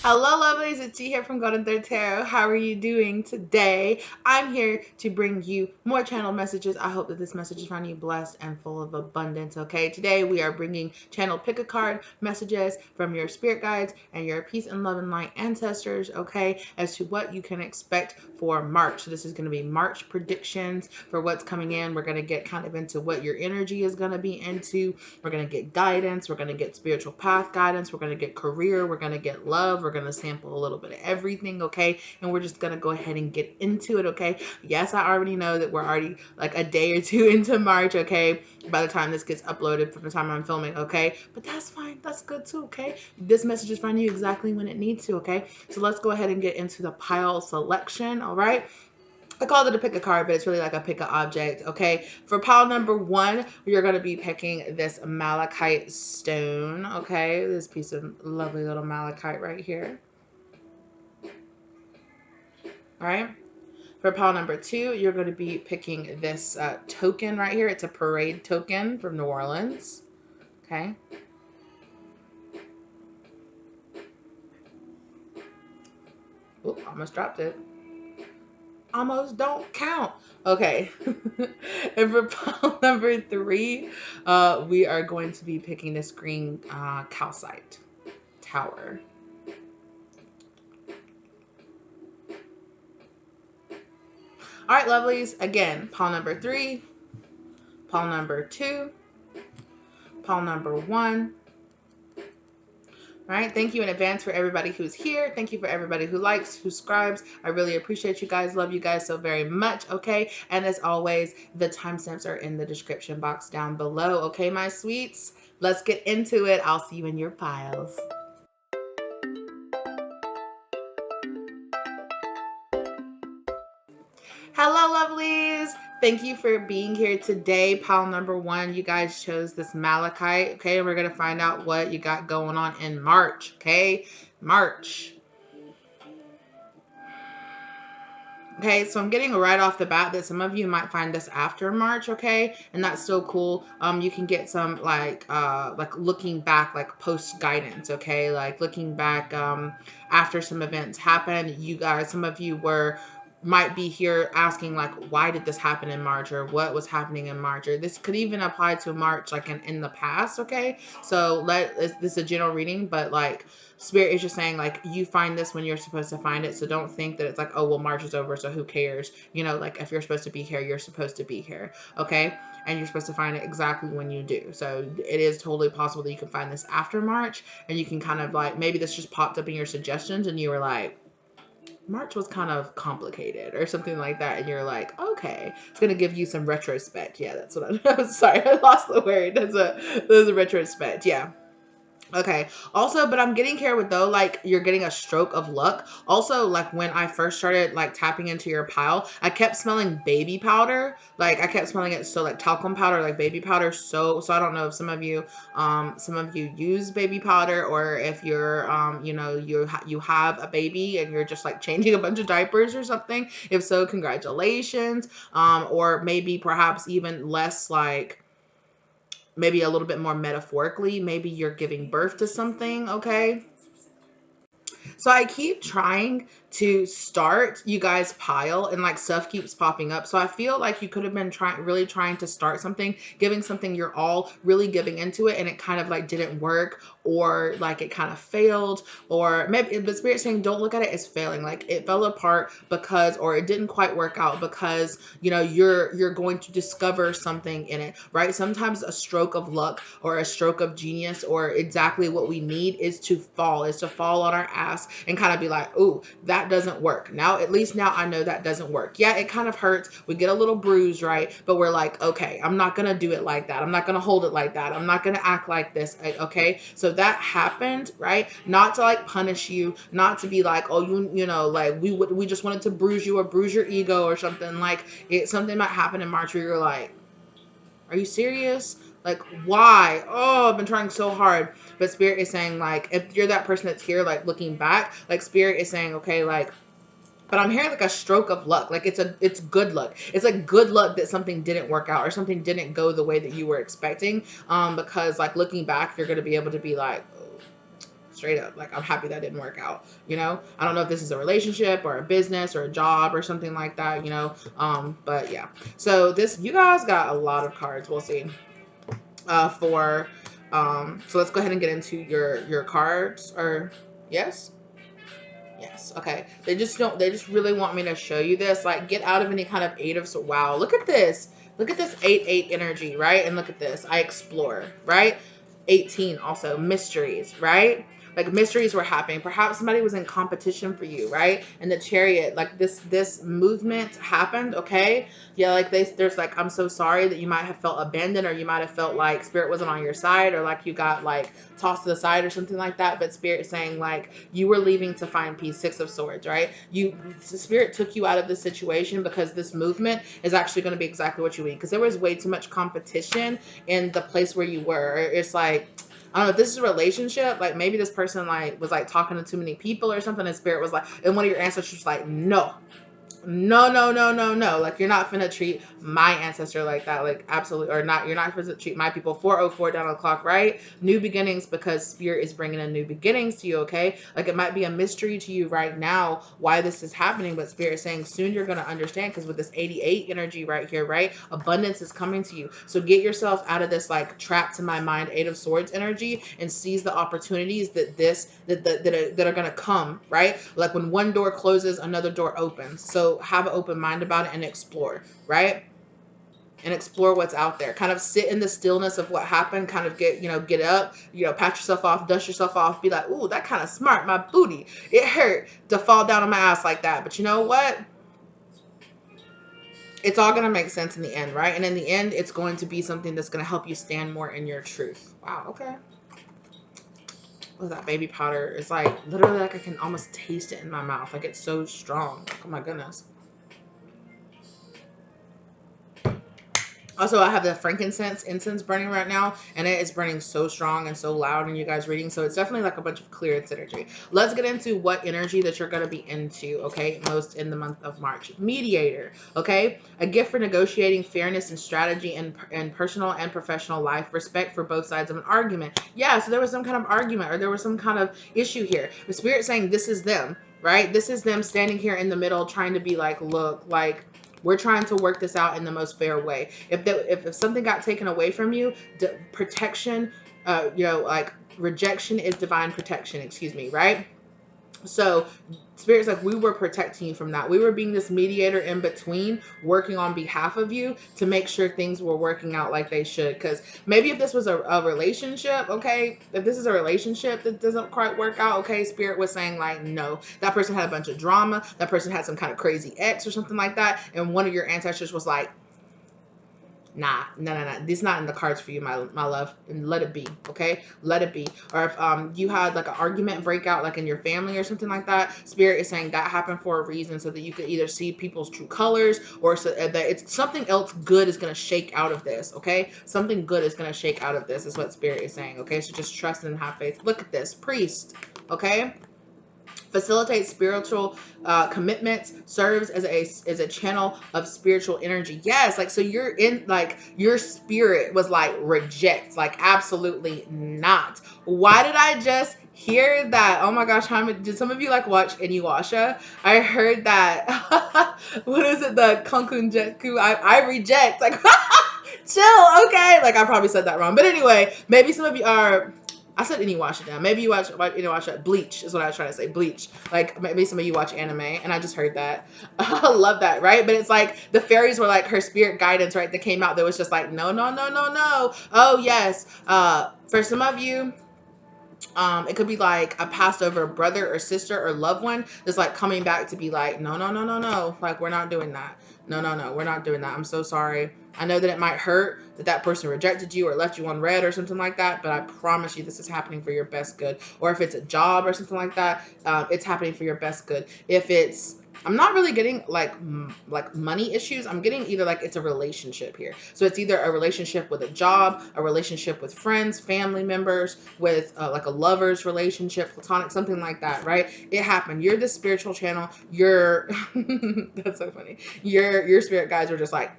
Hello, lovelies. It's T here from Golden Thread Tarot. How are you doing today? I'm here to bring you more channel messages. I hope that this message is finding you blessed and full of abundance. Okay, today we are bringing channel pick a card messages from your spirit guides and your peace and love and light ancestors. Okay, as to what you can expect for March. So this is going to be March predictions for what's coming in. We're going to get kind of into what your energy is going to be into. We're going to get guidance. We're going to get spiritual path guidance. We're going to get career. We're going to get love. We're going to sample a little bit of everything, okay? And we're just going to go ahead and get into it, okay? Yes, I already know that we're already like a day or two into March, okay? By the time this gets uploaded, from the time I'm filming, okay? But that's fine. That's good too, okay? This message is finding you exactly when it needs to, okay? So let's go ahead and get into the pile selection, all right? I called it a pick a card, but it's really like a pick a object, okay? For pile number one, you're going to be picking this malachite stone, okay? This piece of lovely little malachite right here. All right? For pile number two, you're going to be picking this token right here. It's a parade token from New Orleans, okay? Oop, almost dropped it. Almost don't count. Okay. And for pile number three, we are going to be picking this green calcite tower. All right, lovelies. Again, pile number three, pile number two, pile number one. All right, thank you in advance for everybody who's here. Thank you for everybody who likes, who subscribes. I really appreciate you guys. Love you guys so very much, okay? And as always, the timestamps are in the description box down below, okay, my sweets? Let's get into it. I'll see you in your piles. Hello, lovelies. Thank you for being here today. Pile number one, you guys chose this malachite, okay? And we're going to find out what you got going on in March, okay? March. Okay, so I'm getting right off the bat that some of you might find this after March, okay? And that's still cool. You can get some like looking back, like post guidance, okay? Like looking back after some events happened. You guys, some of you might be here asking like, why did this happen in March, or what was happening in March, or this could even apply to March like in the past, okay? So this is a general reading, but like Spirit is just saying like you find this when you're supposed to find it. So don't think that it's like, oh well, March is over, so who cares? You know, like if you're supposed to be here, you're supposed to be here, okay? And you're supposed to find it exactly when you do. So it is totally possible that you can find this after March, and you can kind of like, maybe this just popped up in your suggestions and you were like, March was kind of complicated or something like that, and you're like, okay, it's gonna give you some retrospect. Yeah, that's what I'm sorry, I lost the word. That's a retrospect. Yeah. Okay. Also, but I'm getting here with though, like you're getting a stroke of luck. Also, like when I first started like tapping into your pile, I kept smelling baby powder. Like I kept smelling it, so like talcum powder, like baby powder. So I don't know if some of you use baby powder, or if you're you have a baby and you're just like changing a bunch of diapers or something. If so, congratulations. Or maybe perhaps even less like, maybe a little bit more metaphorically, maybe you're giving birth to something, okay? So I keep trying to start you guys pile, and like stuff keeps popping up. So I feel like you could have been really trying to start something, giving something you're all really giving into it, and it kind of like didn't work, or like it kind of failed, or maybe the Spirit saying don't look at it as failing, like it fell apart because, or it didn't quite work out because, you know, you're going to discover something in it, right? Sometimes a stroke of luck or a stroke of genius, or exactly what we need is to fall on our ass and kind of be like, ooh, that doesn't work. Now, at least now I know that doesn't work. Yeah, it kind of hurts. We get a little bruised, right? But we're like, okay, I'm not going to do it like that. I'm not going to hold it like that. I'm not going to act like this. Okay. So that happened, right? Not to like punish you, not to be like, oh, you know, like we just wanted to bruise you or bruise your ego or something. Like something might happen in March where you're like, are you serious? Like, why? Oh, I've been trying so hard. But Spirit is saying, like, if you're that person that's here, like, looking back, like, Spirit is saying, okay, like, but I'm hearing like a stroke of luck. Like it's good luck. It's like good luck that something didn't work out or something didn't go the way that you were expecting. Because like looking back, you're going to be able to be like, straight up. Like, I'm happy that didn't work out, you know. I don't know if this is a relationship or a business or a job or something like that, you know. But yeah, so this, you guys got a lot of cards. We'll see. So let's go ahead and get into your cards. Or yes. Yes. Okay. They just really want me to show you this. Like, get out of any kind of eight of, so wow, look at this. Look at this 8-8 energy, right? And look at this. I explore, right? 18 also mysteries, right? Like, mysteries were happening. Perhaps somebody was in competition for you, right? And the Chariot, like this movement happened, okay? Yeah, like there's like, I'm so sorry that you might have felt abandoned, or you might have felt like Spirit wasn't on your side, or like you got like tossed to the side or something like that. But Spirit saying like you were leaving to find peace. 6 of Swords, right? Spirit took you out of the situation because this movement is actually going to be exactly what you need, because there was way too much competition in the place where you were. It's like, I don't know if this is a relationship, like maybe this person like was like talking to too many people or something, and Spirit was like, and one of your ancestors was like, no, no, no, no, no, no. Like, you're not finna treat my ancestor like that. Like, absolutely. Or not, you're not finna treat my people. 404 down on the clock, right? New beginnings, because Spirit is bringing in new beginnings to you, okay? Like, it might be a mystery to you right now why this is happening, but Spirit is saying soon you're going to understand, because with this 88 energy right here, right? Abundance is coming to you. So get yourself out of this, like, trapped to my mind 8 of Swords energy, and seize the opportunities that are going to come, right? Like, when one door closes, another door opens. So have an open mind about it and explore, right? And explore what's out there. Kind of sit in the stillness of what happened. Kind of get up, pat yourself off, dust yourself off, be like, ooh, that kind of smart. My booty, it hurt to fall down on my ass like that. But you know what? It's all going to make sense in the end, right? And in the end, it's going to be something that's going to help you stand more in your truth. Wow, okay. With that baby powder, it's like literally like I can almost taste it in my mouth. Like, it's so strong. Oh my goodness. Also, I have the frankincense incense burning right now, and it is burning so strong and so loud in you guys reading. So it's definitely like a bunch of clearance energy. Let's get into what energy that you're going to be into, okay, most in the month of March. Mediator, okay? A gift for negotiating fairness and strategy in personal and professional life. Respect for both sides of an argument. Yeah, so there was some kind of argument, or there was some kind of issue here. The Spirit saying this is them, right? This is them standing here in the middle trying to be like, look, like, we're trying to work this out in the most fair way. If something got taken away from you, protection, like rejection is divine protection, excuse me, right? So Spirit's like, we were protecting you from that. We were being this mediator in between, working on behalf of you to make sure things were working out like they should. Because maybe if this was a relationship, okay, if this is a relationship that doesn't quite work out, okay, Spirit was saying like, no, that person had a bunch of drama. That person had some kind of crazy ex or something like that. And one of your ancestors was like, nah, no. This is not in the cards for you, my love. And let it be, okay? Let it be. Or if you had like an argument breakout like in your family or something like that, Spirit is saying that happened for a reason, so that you could either see people's true colors, or so that it's something else good is going to shake out of this, okay? Something good is going to shake out of this is what Spirit is saying, okay? So just trust and have faith. Look at this. Priest, okay? Facilitates spiritual commitments, serves as a channel of spiritual energy. Yes, like, so you're in, like, your spirit was like, reject, like, absolutely not. Why did I just hear that? Oh my gosh, did some of you like watch Inuyasha? I heard that. What is it, the Konkunjeku? I reject, like, chill, okay? Like, I probably said that wrong, but anyway, maybe some of you are, I said Inuyasha now. Maybe you watch Inuyasha. Bleach is what I was trying to say. Bleach. Like, maybe some of you watch anime, and I just heard that. I love that, right? But it's like the fairies were like her spirit guidance, right? That came out that was just like, no, no, no, no, no. Oh, yes. For some of you, it could be like a passed over brother or sister or loved one that's like coming back to be like, no, no, no, no, no. Like, we're not doing that. No, no, no. We're not doing that. I'm so sorry. I know that it might hurt that that person rejected you or left you on red or something like that, but I promise you this is happening for your best good. Or if it's a job or something like that, it's happening for your best good. If it's, I'm not really getting like money issues. I'm getting either like it's a relationship here. So it's either a relationship with a job, a relationship with friends, family members, with like a lover's relationship, platonic, something like that, right? It happened. You're the spiritual channel. You're, that's so funny. Your spirit guides were just like,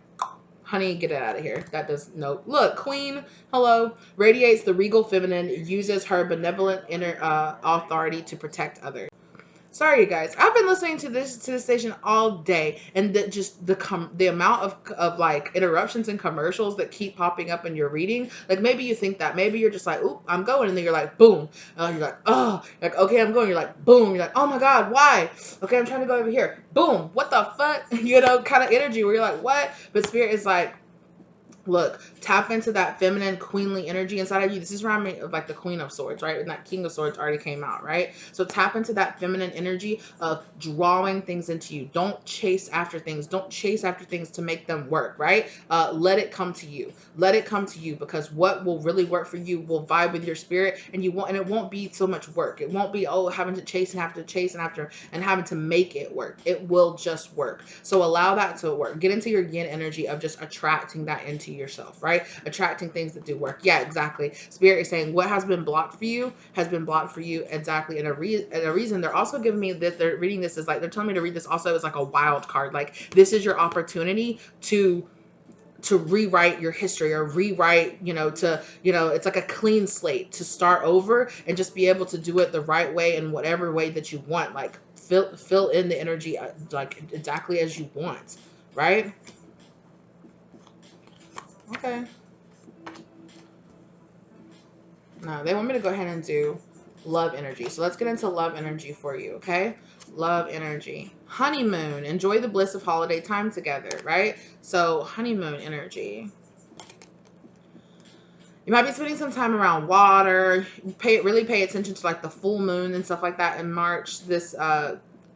Honey, get it out of here. That does no. Look, Queen, hello, radiates the regal feminine, uses her benevolent inner authority to protect others. Sorry, you guys. I've been listening to this station all day, and the amount of like interruptions and commercials that keep popping up in your reading. Like maybe you think that maybe you're just like, "Oop, I'm going," and then you're like, "Boom," you're like, "Oh," like, "Okay, I'm going." You're like, "Boom," you're like, "Oh my God, why?" "Okay, I'm trying to go over here." Boom, what the fuck? You know, kind of energy where you're like, "What?" But Spirit is like, look, tap into that feminine, queenly energy inside of you. This is reminding me of like the Queen of Swords, right? And that King of Swords already came out, right? So tap into that feminine energy of drawing things into you. Don't chase after things. Don't chase after things to make them work, right? Let it come to you. Let it come to you, because what will really work for you will vibe with your spirit, and it won't be so much work. It won't be, oh, having to chase and have to chase and after and having to make it work. It will just work. So allow that to work. Get into your yin energy of just attracting that into yourself, right? Attracting things that do work. Yeah, exactly. Spirit is saying what has been blocked for you has been blocked for you, exactly. And a reason they're also giving me this, they're reading this is like, they're telling me to read this also as like a wild card. Like this is your opportunity to rewrite your history, or rewrite, it's like a clean slate to start over and just be able to do it the right way in whatever way that you want. Like fill in the energy like exactly as you want, right? Okay. No, they want me to go ahead and do love energy. So let's get into love energy for you, okay? Love energy. Honeymoon. Enjoy the bliss of holiday time together, right? So honeymoon energy. You might be spending some time around water. Really pay attention to like the full moon and stuff like that in March. This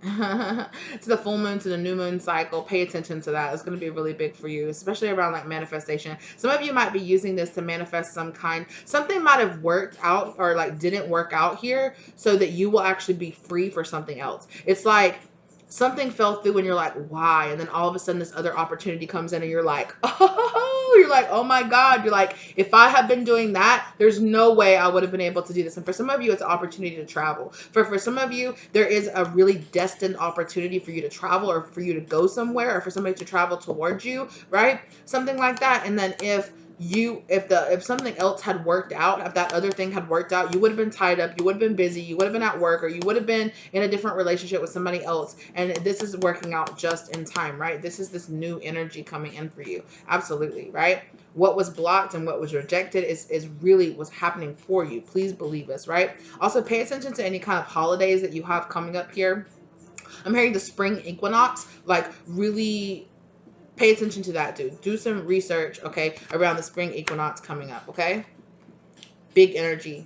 to the full moon, to the new moon cycle. Pay attention to that. It's going to be really big for you, especially around like manifestation. Some of you might be using this to manifest something might have worked out or like didn't work out here, so that you will actually be free for something else. It's like something fell through and you're like, why? And then all of a sudden this other opportunity comes in and you're like, oh, you're like, oh my God. You're like, if I had been doing that, there's no way I would have been able to do this. And for some of you, it's an opportunity to travel. For some of you, there is a really destined opportunity for you to travel, or for you to go somewhere, or for somebody to travel towards you, right? Something like that. And then if something else had worked out, if that other thing had worked out, you would have been tied up, you would have been busy, you would have been at work, or you would have been in a different relationship with somebody else. And this is working out just in time, right? This is this new energy coming in for you. Absolutely, right? What was blocked and what was rejected is really what's happening for you. Please believe us, right? Also, pay attention to any kind of holidays that you have coming up here. I'm hearing the spring equinox, like really pay attention to that, dude. Do some research, okay, around the spring equinox coming up, okay? Big energy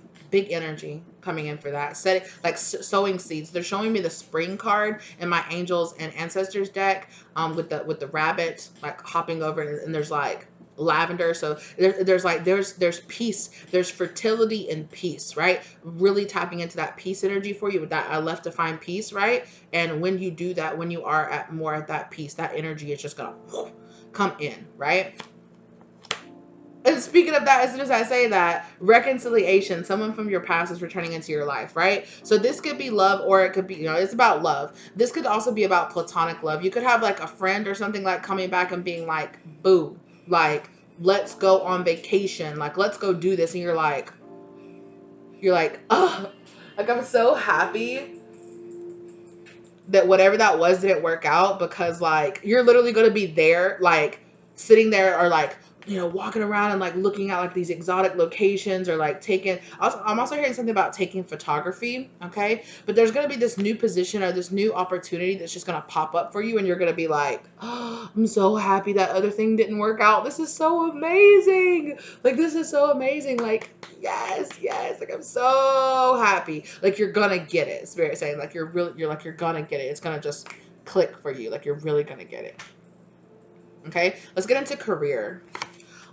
coming in for that. Set like sowing seeds. They're showing me the spring card in my angels and ancestors deck, with the rabbit like hopping over, and there's like lavender. So there's peace, there's fertility and peace, right? Really tapping into that peace energy for you with that I left to find peace, right? And when you do that, when you are at that peace, that energy is just gonna come in, right? And speaking of that, as soon as I say that, reconciliation, someone from your past is returning into your life, right? So this could be love, or it could be, it's about love. This could also be about platonic love. You could have like a friend or something like coming back and being like, boo, like, let's go on vacation. Like, let's go do this. And you're like, oh, like, I'm so happy that whatever that was didn't work out, because like, you're literally going to be there, like sitting there, or like, walking around and like looking at like these exotic locations, or like I'm also hearing something about taking photography. Okay. But there's going to be this new position or this new opportunity that's just going to pop up for you. And you're going to be like, oh, I'm so happy that other thing didn't work out. This is so amazing. Like, this is so amazing. Like, yes. Like, I'm so happy. Like, you're going to get it. Spirit saying like, you're going to get it. It's going to just click for you. Like, you're really going to get it. Okay. Let's get into career.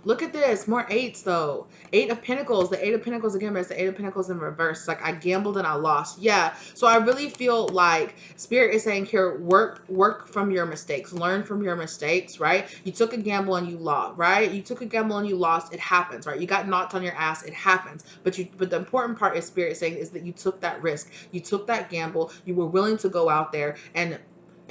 Look at this. More eights, though. 8 of Pentacles. The 8 of Pentacles again, but it's the 8 of Pentacles in reverse. It's like, I gambled and I lost. Yeah. So I really feel like Spirit is saying here, work from your mistakes. Learn from your mistakes, right? You took a gamble and you lost, right? You took a gamble and you lost. It happens, right? You got knocked on your ass. It happens. But the important part is Spirit saying is that you took that risk. You took that gamble. You were willing to go out there and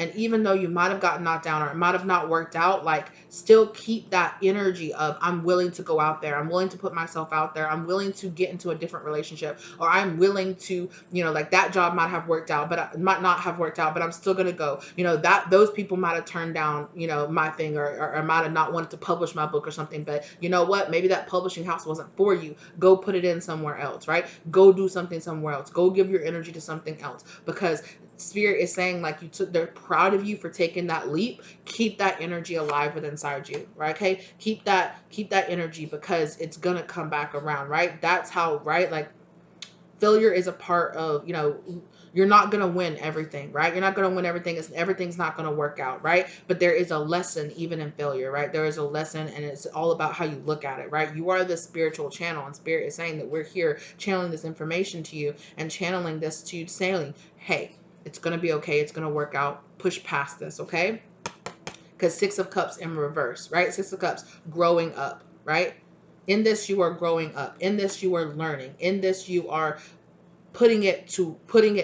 And even though you might have gotten knocked down or it might have not worked out, like still keep that energy of I'm willing to go out there. I'm willing to put myself out there. I'm willing to get into a different relationship, or I'm willing to, you know, like that job might have worked out, but it might not have worked out, but I'm still going to go, you know, that those people might have turned down, you know, my thing, or might have not wanted to publish my book or something. But you know what? Maybe that publishing house wasn't for you. Go put it in somewhere else, right? Go do something somewhere else. Go give your energy to something else, because Spirit is saying like they're proud of you for taking that leap. Keep that energy alive within inside you, right? Okay, keep that energy, because it's gonna come back around, right? That's how, right? Like failure is a part of, you know, you're not going to win everything, right? You're not going to win everything. Everything's not going to work out, right? But there is a lesson even in failure, right? There is a lesson, and it's all about how you look at it, right? You are the spiritual channel, and Spirit is saying that we're here channeling this information to you and channeling this to you, saying, hey, it's going to be okay. It's going to work out. Push past this, okay? Because 6 of Cups in reverse, right? 6 of Cups, growing up, right? In this, you are growing up. In this, you are learning. In this, you are putting it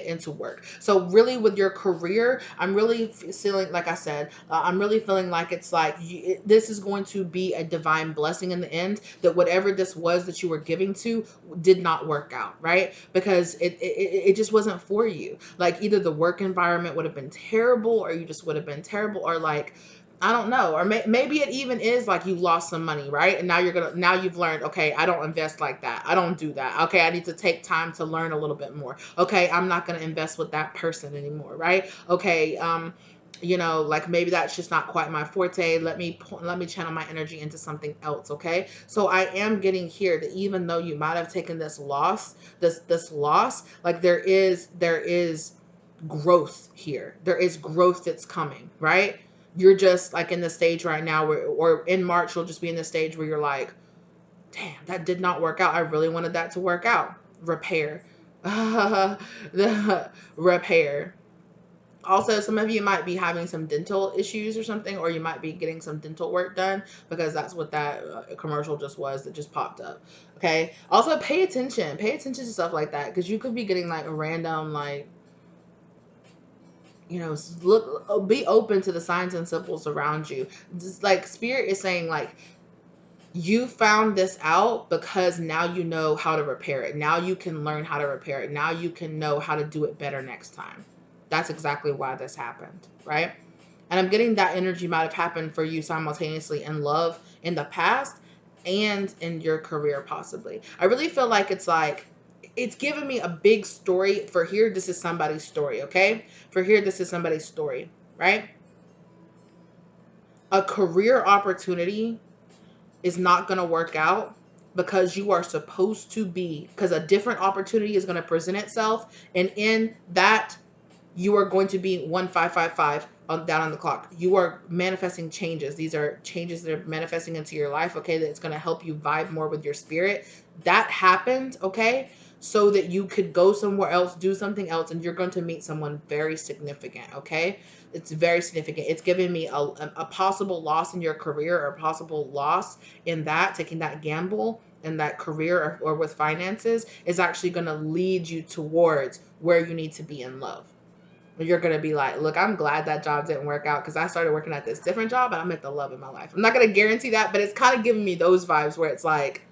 into work. So really with your career, I'm really feeling, like I said, I'm really feeling like it's like this is going to be a divine blessing in the end, that whatever this was that you were giving to did not work out, right? Because it just wasn't for you. Like either the work environment would have been terrible, or you just would have been terrible, or like I don't know, or maybe it even is like you lost some money, right? And now you've learned, okay, I don't invest like that. I don't do that. Okay, I need to take time to learn a little bit more. Okay, I'm not going to invest with that person anymore, right? Okay, you know, like maybe that's just not quite my forte. Let me channel my energy into something else, okay? So I am getting here that even though you might have taken this loss, this loss, like there is growth here. There is growth that's coming, right? You're just like in the stage right now where, or in March, you'll just be in the stage where you're like, damn, that did not work out. I really wanted that to work out. Repair. The repair. Also, some of you might be having some dental issues or something, or you might be getting some dental work done, because that's what that commercial just was that just popped up. Okay. Also, pay attention. Pay attention to stuff like that, because you could be getting like a random, like, you know, look, be open to the signs and symbols around you. Just like Spirit is saying, like, you found this out because now you know how to repair it. Now you can learn how to repair it. Now you can know how to do it better next time. That's exactly why this happened, right? And I'm getting that energy might have happened for you simultaneously in love in the past and in your career, possibly. I really feel like it's giving me a big story. For here, this is somebody's story, okay? For here, this is somebody's story, right? A career opportunity is not going to work out because you are supposed to be, because a different opportunity is going to present itself. And in that, you are going to be 1555 down on the clock. You are manifesting changes. These are changes that are manifesting into your life, okay, that's going to help you vibe more with your spirit. That happened, okay, so that you could go somewhere else, do something else, and you're going to meet someone very significant, okay? It's very significant. It's giving me a possible loss in your career, or a possible loss in that, taking that gamble in that career, or with finances, is actually going to lead you towards where you need to be in love. You're going to be like, look, I'm glad that job didn't work out, because I started working at this different job and I met the love of my life. I'm not going to guarantee that, but it's kind of giving me those vibes where it's like,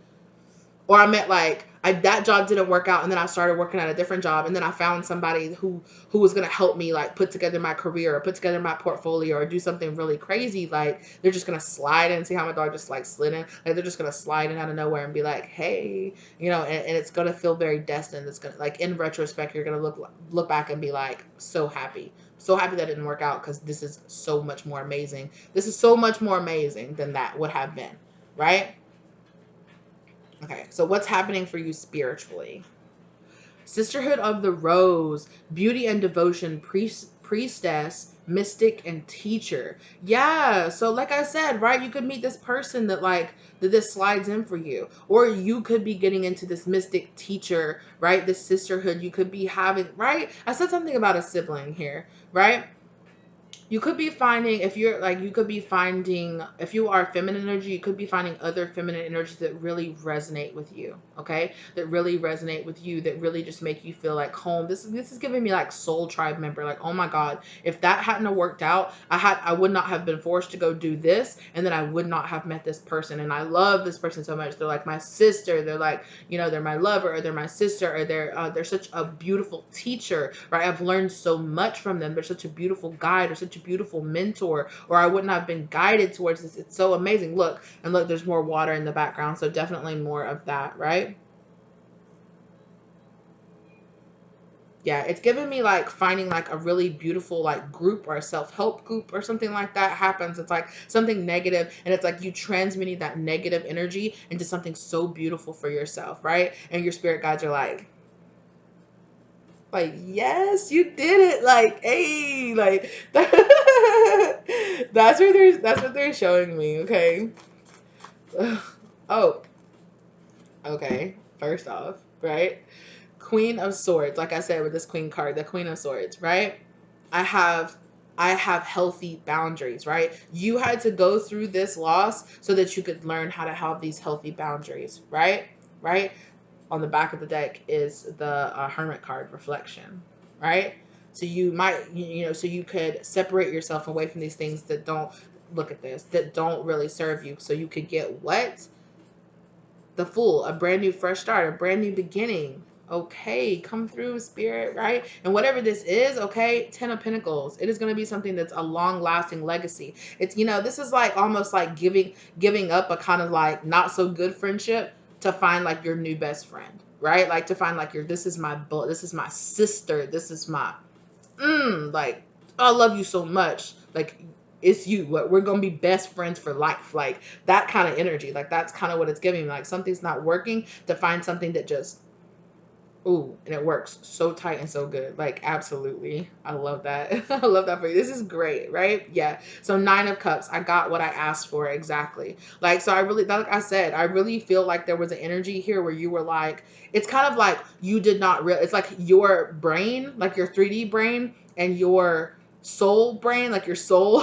or I met like, that job didn't work out, and then I started working at a different job, and then I found somebody who was going to help me like put together my career, or put together my portfolio, or do something really crazy. Like they're just going to slide in. See how my dog just like slid in? Like they're just going to slide in out of nowhere and be like, hey, you know, and it's going to feel very destined. It's going to, like, in retrospect, you're going to look back and be like, so happy that didn't work out, because this is so much more amazing. This is so much more amazing than that would have been, right? Okay, so what's happening for you spiritually? Sisterhood of the Rose, beauty and devotion, priestess, mystic, and teacher. Yeah, so like I said, right, you could meet this person that this slides in for you. Or you could be getting into this mystic teacher, right? This sisterhood you could be having, right? I said something about a sibling here, right? You could be finding, if you're like, you could be finding, if you are feminine energy, you could be finding other feminine energies that really resonate with you. Okay, that really resonate with you, that really just make you feel like home. This is giving me like soul tribe member. Like, oh my god, if that hadn't have worked out, I would not have been forced to go do this, and then I would not have met this person. And I love this person so much. They're like my sister. They're like, they're my lover, or they're my sister, or they're such a beautiful teacher, right? I've learned so much from them. They're such a beautiful guide, or such a beautiful mentor, or I wouldn't have been guided towards this. It's so amazing. Look, and look, there's more water in the background, so definitely more of that, right? Yeah, it's giving me like finding like a really beautiful like group or a self-help group or something like that happens. It's like something negative, and it's like you transmitting that negative energy into something so beautiful for yourself, right? And your spirit guides are like, yes, you did it. Like, hey, like that's what they're showing me. Okay. Oh, okay. First off, right? Queen of Swords. Like I said with this Queen card, the Queen of Swords, right? I have I have healthy boundaries, right? You had to go through this loss so that you could learn how to have these healthy boundaries, right? Right? On the back of the deck is the Hermit card, reflection, right? So you might, so you could separate yourself away from these things that don't, look at this, that don't really serve you. So you could get what? The Fool, a brand new fresh start, a brand new beginning. Okay, come through, spirit, right? And whatever this is, okay, 10 of Pentacles. It is going to be something that's a long-lasting legacy. It's, this is like almost like giving up a kind of like not so good friendship to find like your new best friend, right? Like to find like this is my this is my sister, this is my like, I love you so much. Like, it's you. We're gonna be best friends for life. Like that kind of energy. Like that's kind of what it's giving me. Like something's not working, to find something that just, ooh, and it works so tight and so good. Like, absolutely. I love that. I love that for you. This is great, right? Yeah. So 9 of Cups. I got what I asked for exactly. Like, so I really, like I said, I really feel like there was an energy here where you were like, it's kind of like you did not real. It's like your brain, like your 3D brain and your soul brain, like your soul,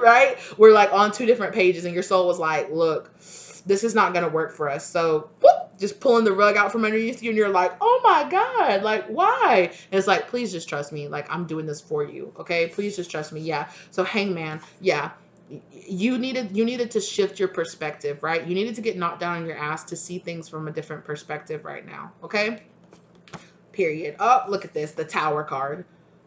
right? We're like on 2 different pages, and your soul was like, look, this is not going to work for us. So whoop, just pulling the rug out from underneath you, and you're like, oh my God, like, why? And it's like, please just trust me. Like, I'm doing this for you. Okay. Please just trust me. Yeah. So Hangman, yeah. You needed to shift your perspective, right? You needed to get knocked down on your ass to see things from a different perspective right now. Okay. Period. Oh, look at this. The Tower card.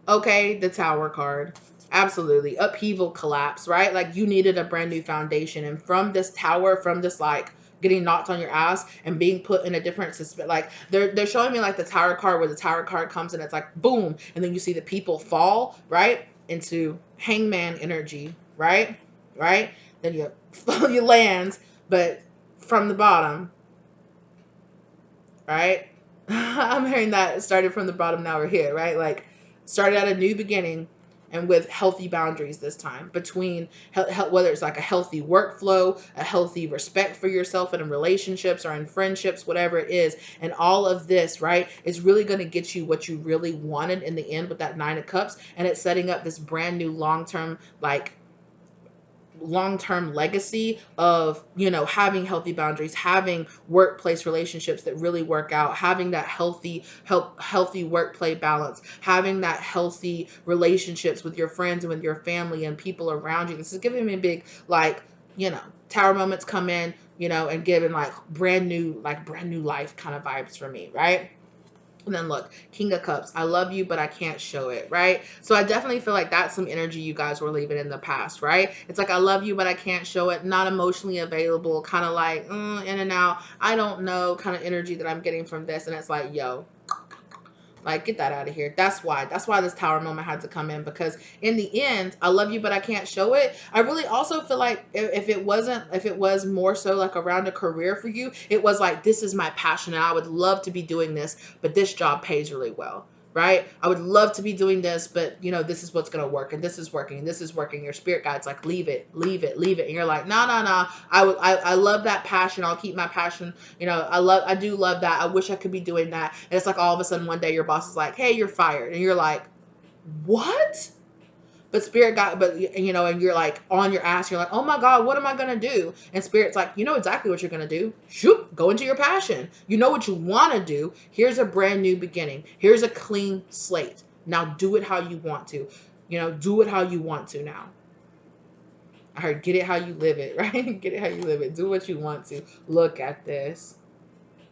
Okay. The Tower card. Absolutely. Upheaval, collapse, right? Like you needed a brand new foundation. And from this tower, from this like getting knocked on your ass and being put in a different like they're showing me like the Tower card, where the Tower card comes and it's like boom, and then you see the people fall, right? Into Hangman energy, right? Right? Then you you land, but from the bottom, right? I'm hearing that it started from the bottom, now we're here, right? Like started at a new beginning, and with healthy boundaries this time between whether it's like a healthy workflow, a healthy respect for yourself and in relationships or in friendships, whatever it is. And all of this, right, is really going to get you what you really wanted in the end with that 9 of Cups. And it's setting up this brand new long-term, like long-term legacy of having healthy boundaries, having workplace relationships that really work out, having that healthy work-play balance, having that healthy relationships with your friends and with your family and people around you. This is giving me a big like Tower moments come in, and giving like brand new life kind of vibes for me, right? And then look, King of Cups. I love you, but I can't show it, right? So I definitely feel like that's some energy you guys were leaving in the past, right? It's like, I love you, but I can't show it. Not emotionally available, kind of like in and out. I don't know kind of energy that I'm getting from this. And it's like, yo, like, get that out of here. That's why this Tower moment had to come in, because in the end, I love you, but I can't show it. I really also feel like if it was more so like around a career for you, it was like, this is my passion and I would love to be doing this, but this job pays really well. Right? I would love to be doing this, but this is what's going to work, and this is working, and this is working. Your spirit guide's like, leave it, leave it, leave it. And you're like, no, no, no. I love that passion. I'll keep my passion. I do love that. I wish I could be doing that. And it's like all of a sudden one day your boss is like, hey, you're fired. And you're like, what? But spirit got, but you know, and you're like on your ass. You're like, oh my God, what am I gonna do? And spirit's like, you know exactly what you're gonna do. Shoot, go into your passion. You know what you want to do. Here's a brand new beginning. Here's a clean slate. Now do it how you want to. You know, do it how you want to now. I heard get it how you live it, right? Get it how you live it. Do what you want to. Look at this.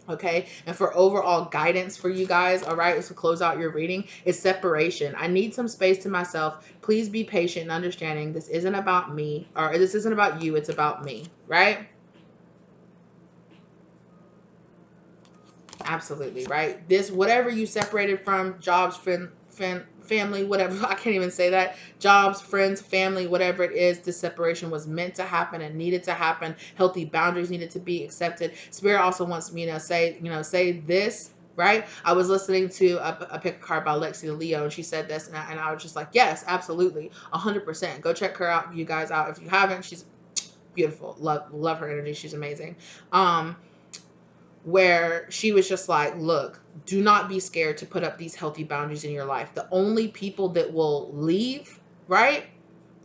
Okay, and for overall guidance for you guys, all right, to close out your reading, is separation. I need some space to myself. Please be patient and understanding. This isn't about me, or this isn't about you. It's about me, right? Absolutely, right? This, whatever you separated from, jobs, family, whatever, I can't even say that. Jobs, friends, family, whatever it is, this separation was meant to happen and needed to happen. Healthy boundaries needed to be accepted. Spirit also wants me to say, say this, right? I was listening to a pick a card by Lexi Leo, and she said this, and I was just like, yes, absolutely, 100%. Go check her out, you guys out. If you haven't, she's beautiful. Love her energy. She's amazing. Where she was just like, look, do not be scared to put up these healthy boundaries in your life. The only people that will leave, right,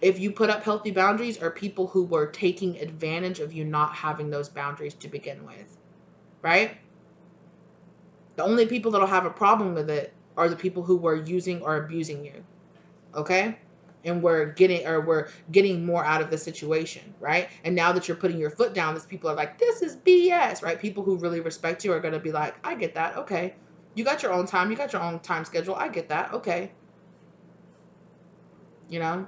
if you put up healthy boundaries, are people who were taking advantage of you not having those boundaries to begin with, right? The only people that'll have a problem with it are the people who were using or abusing you, okay? And we're getting more out of the situation, right? And now that you're putting your foot down, these people are like, this is BS, right? People who really respect you are going to be like, I get that, okay. You got your own time, you got your own time schedule, I get that, okay. You know?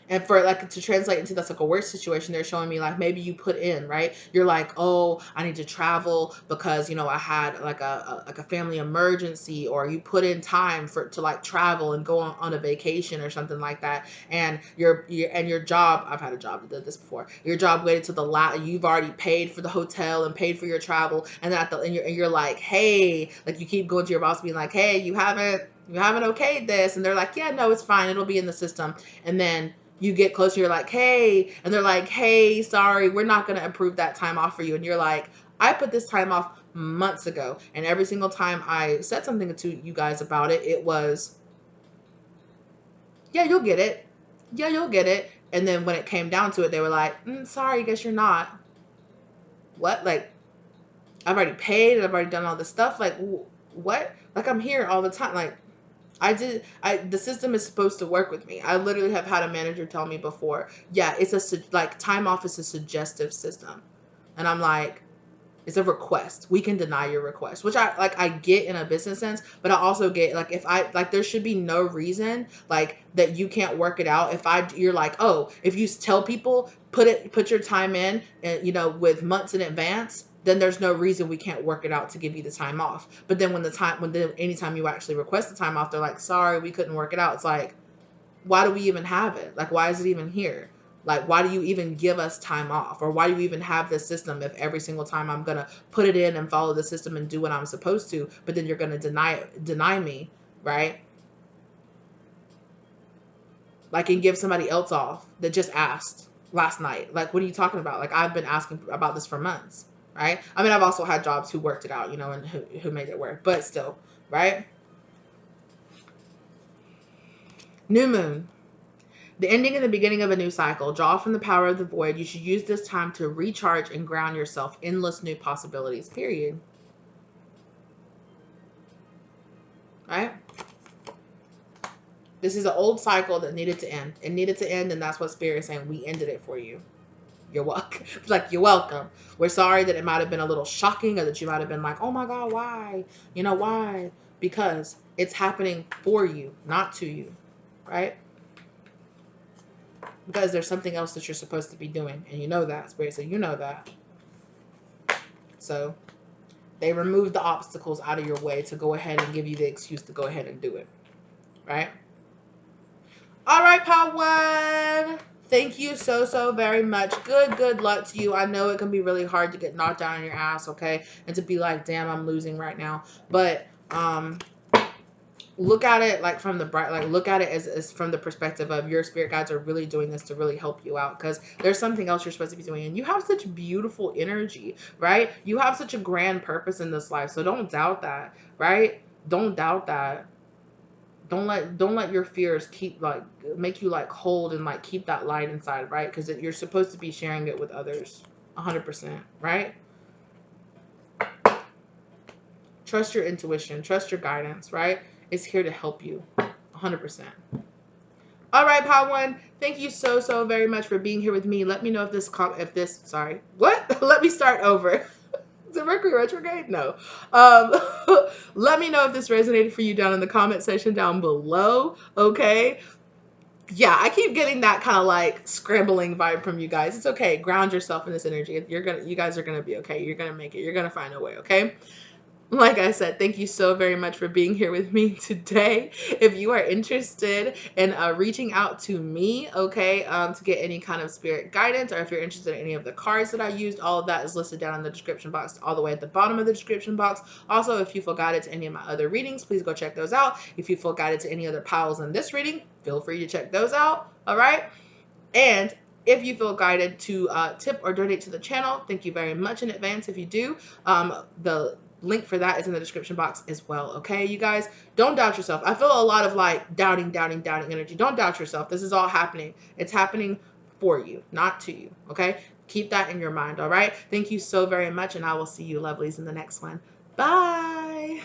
And for like to translate into that's like a work situation, they're showing me like maybe you put in, right? You're like, oh, I need to travel because I had like a family emergency, or you put in time to like travel and go on a vacation or something like that. And your job, I've had a job that did this before. Your job waited to the last. You've already paid for the hotel and paid for your travel, and then and you're like, hey, like you keep going to your boss being like, hey, you haven't okayed this, and they're like, yeah, no, it's fine, it'll be in the system. And then you get closer, you're like, hey, and they're like, hey, sorry, we're not going to approve that time off for you. And you're like, I put this time off months ago. And every single time I said something to you guys about it, it was, yeah, you'll get it. Yeah, you'll get it. And then when it came down to it, they were like, sorry, I guess you're not. What? Like, I've already paid, I've already done all this stuff. Like, what? Like, I'm here all the time. Like, the system is supposed to work with me. I literally have had a manager tell me before, yeah, like time off is a suggestive system. And I'm like, it's a request. We can deny your request, which I get in a business sense, but I also get like, if I like, there should be no reason like that you can't work it out. You're like, oh, if you tell people put your time in, and with months in advance, then there's no reason we can't work it out to give you the time off. But then anytime you actually request the time off, they're like, sorry, we couldn't work it out. It's like, why do we even have it? Like, why is it even here? Like, why do you even give us time off? Or why do you even have this system if every single time I'm going to put it in and follow the system and do what I'm supposed to, but then you're going to deny me, right? Like, and give somebody else off that just asked last night. Like, what are you talking about? Like, I've been asking about this for months, right? I mean, I've also had jobs who worked it out, and who made it work, but still, right? New moon. The ending and the beginning of a new cycle. Draw from the power of the void. You should use this time to recharge and ground yourself. Endless new possibilities, period. Right? This is an old cycle that needed to end. It needed to end, and that's what Spirit is saying. We ended it for you. You're welcome. Like, you're welcome. We're sorry that it might have been a little shocking, or that you might have been like, oh my God, why? Why? Because it's happening for you, not to you. Right? Because there's something else that you're supposed to be doing. And you know that, Spirit. So you know that. So they remove the obstacles out of your way to go ahead and give you the excuse to go ahead and do it. Right? All right, Pod One. Thank you so very much. Good luck to you. I know it can be really hard to get knocked down on your ass, okay? And to be like, damn, I'm losing right now. But look at it like from the bright, like look at it as from the perspective of your spirit guides are really doing this to really help you out, because there's something else you're supposed to be doing, and you have such beautiful energy, right? You have such a grand purpose in this life, so don't doubt that, right? Don't doubt that. Don't let your fears keep like make you like hold and like keep that light inside, right? Because you're supposed to be sharing it with others 100%, right? Trust your intuition, trust your guidance, right? It's here to help you 100%. All right, Power One, thank you so very much for being here with me. Let me know sorry, what? Let me start over. Is it Mercury retrograde? No. Um, let me know if this resonated for you down in the comment section down below. Okay. Yeah, I keep getting that kind of like scrambling vibe from you guys. It's okay. Ground yourself in this energy. You guys are gonna be okay. You're gonna make it. You're gonna find a way. Okay. Like I said, thank you so very much for being here with me today. If you are interested in reaching out to me, okay, to get any kind of spirit guidance, or if you're interested in any of the cards that I used, all of that is listed down in the description box, all the way at the bottom of the description box. Also, if you feel guided to any of my other readings, please go check those out. If you feel guided to any other piles in this reading, feel free to check those out. All right. And if you feel guided to tip or donate to the channel, thank you very much in advance if you do. The link for that is in the description box as well. Okay, you guys, don't doubt yourself. I feel a lot of like doubting energy. Don't doubt yourself. This is all happening. It's happening for you, not to you. Okay, keep that in your mind. All right. Thank you so very much, and I will see you lovelies in the next one. Bye.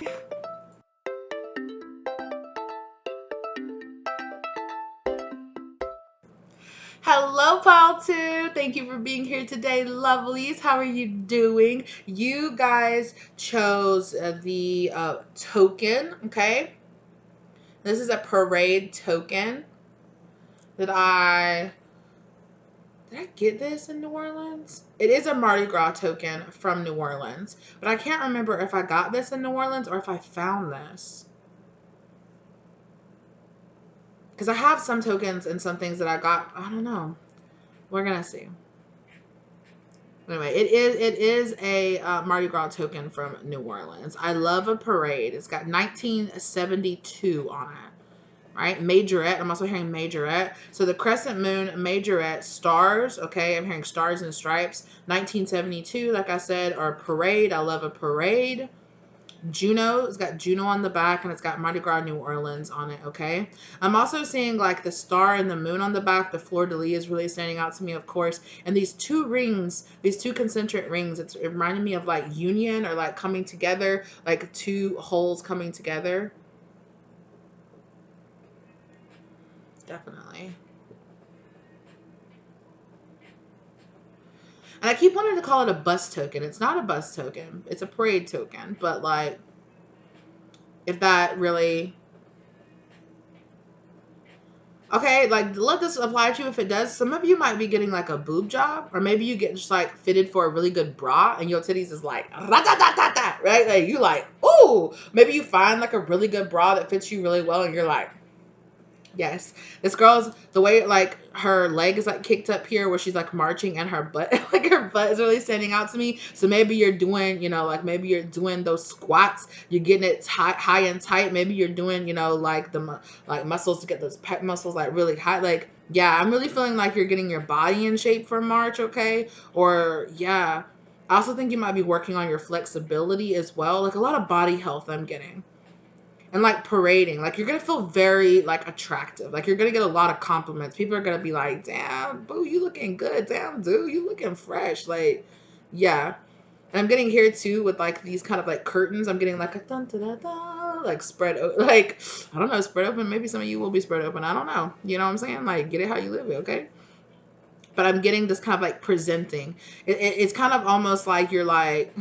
Hello, Pile 2. Thank you for being here today, lovelies. How are you doing? You guys chose the token, okay? This is a parade token that did I get this in New Orleans? It is a Mardi Gras token from New Orleans, but I can't remember if I got this in New Orleans or if I found this. Because I have some tokens and some things that I got. I don't know. We're going to see. Anyway, it is a Mardi Gras token from New Orleans. I love a parade. It's got 1972 on it, right? Majorette. I'm also hearing majorette. So the crescent moon majorette stars. Okay, I'm hearing stars and stripes. 1972, like I said, or parade. I love a parade. Juno, it's got Juno on the back, and it's got Mardi Gras New Orleans on it, okay? I'm also seeing like the star and the moon on the back. The fleur-de-lis is really standing out to me, of course. And these two rings, these two concentric rings, it reminded me of like union or like coming together, like two holes coming together. Definitely. And I keep wanting to call it a bus token. It's not a bus token. It's a parade token. But like, if that really... Okay, like let this apply to you if it does. Some of you might be getting like a boob job, or maybe you get just like fitted for a really good bra and your titties is like, right? Like you like, ooh, maybe you find like a really good bra that fits you really well and you're like, yes. This girl's, the way like her leg is like kicked up here where she's like marching and her butt, like her butt is really standing out to me. So maybe you're doing, like maybe you're doing those squats, you're getting it high and tight. Maybe you're doing, like the like muscles to get those pec muscles like really high. Like, yeah, I'm really feeling like you're getting your body in shape for March, okay? Or yeah. I also think you might be working on your flexibility as well. Like a lot of body health I'm getting. And like parading, like you're gonna feel very like attractive. Like you're gonna get a lot of compliments. People are gonna be like, damn, boo, you looking good. Damn, dude, you looking fresh. Like, yeah. And I'm getting here too with like these kind of like curtains. I'm getting like a dun da da da, like spread like, I don't know, spread open. Maybe some of you will be spread open. I don't know. You know what I'm saying? Like, get it how you live it, okay? But I'm getting this kind of like presenting. It's kind of almost like you're like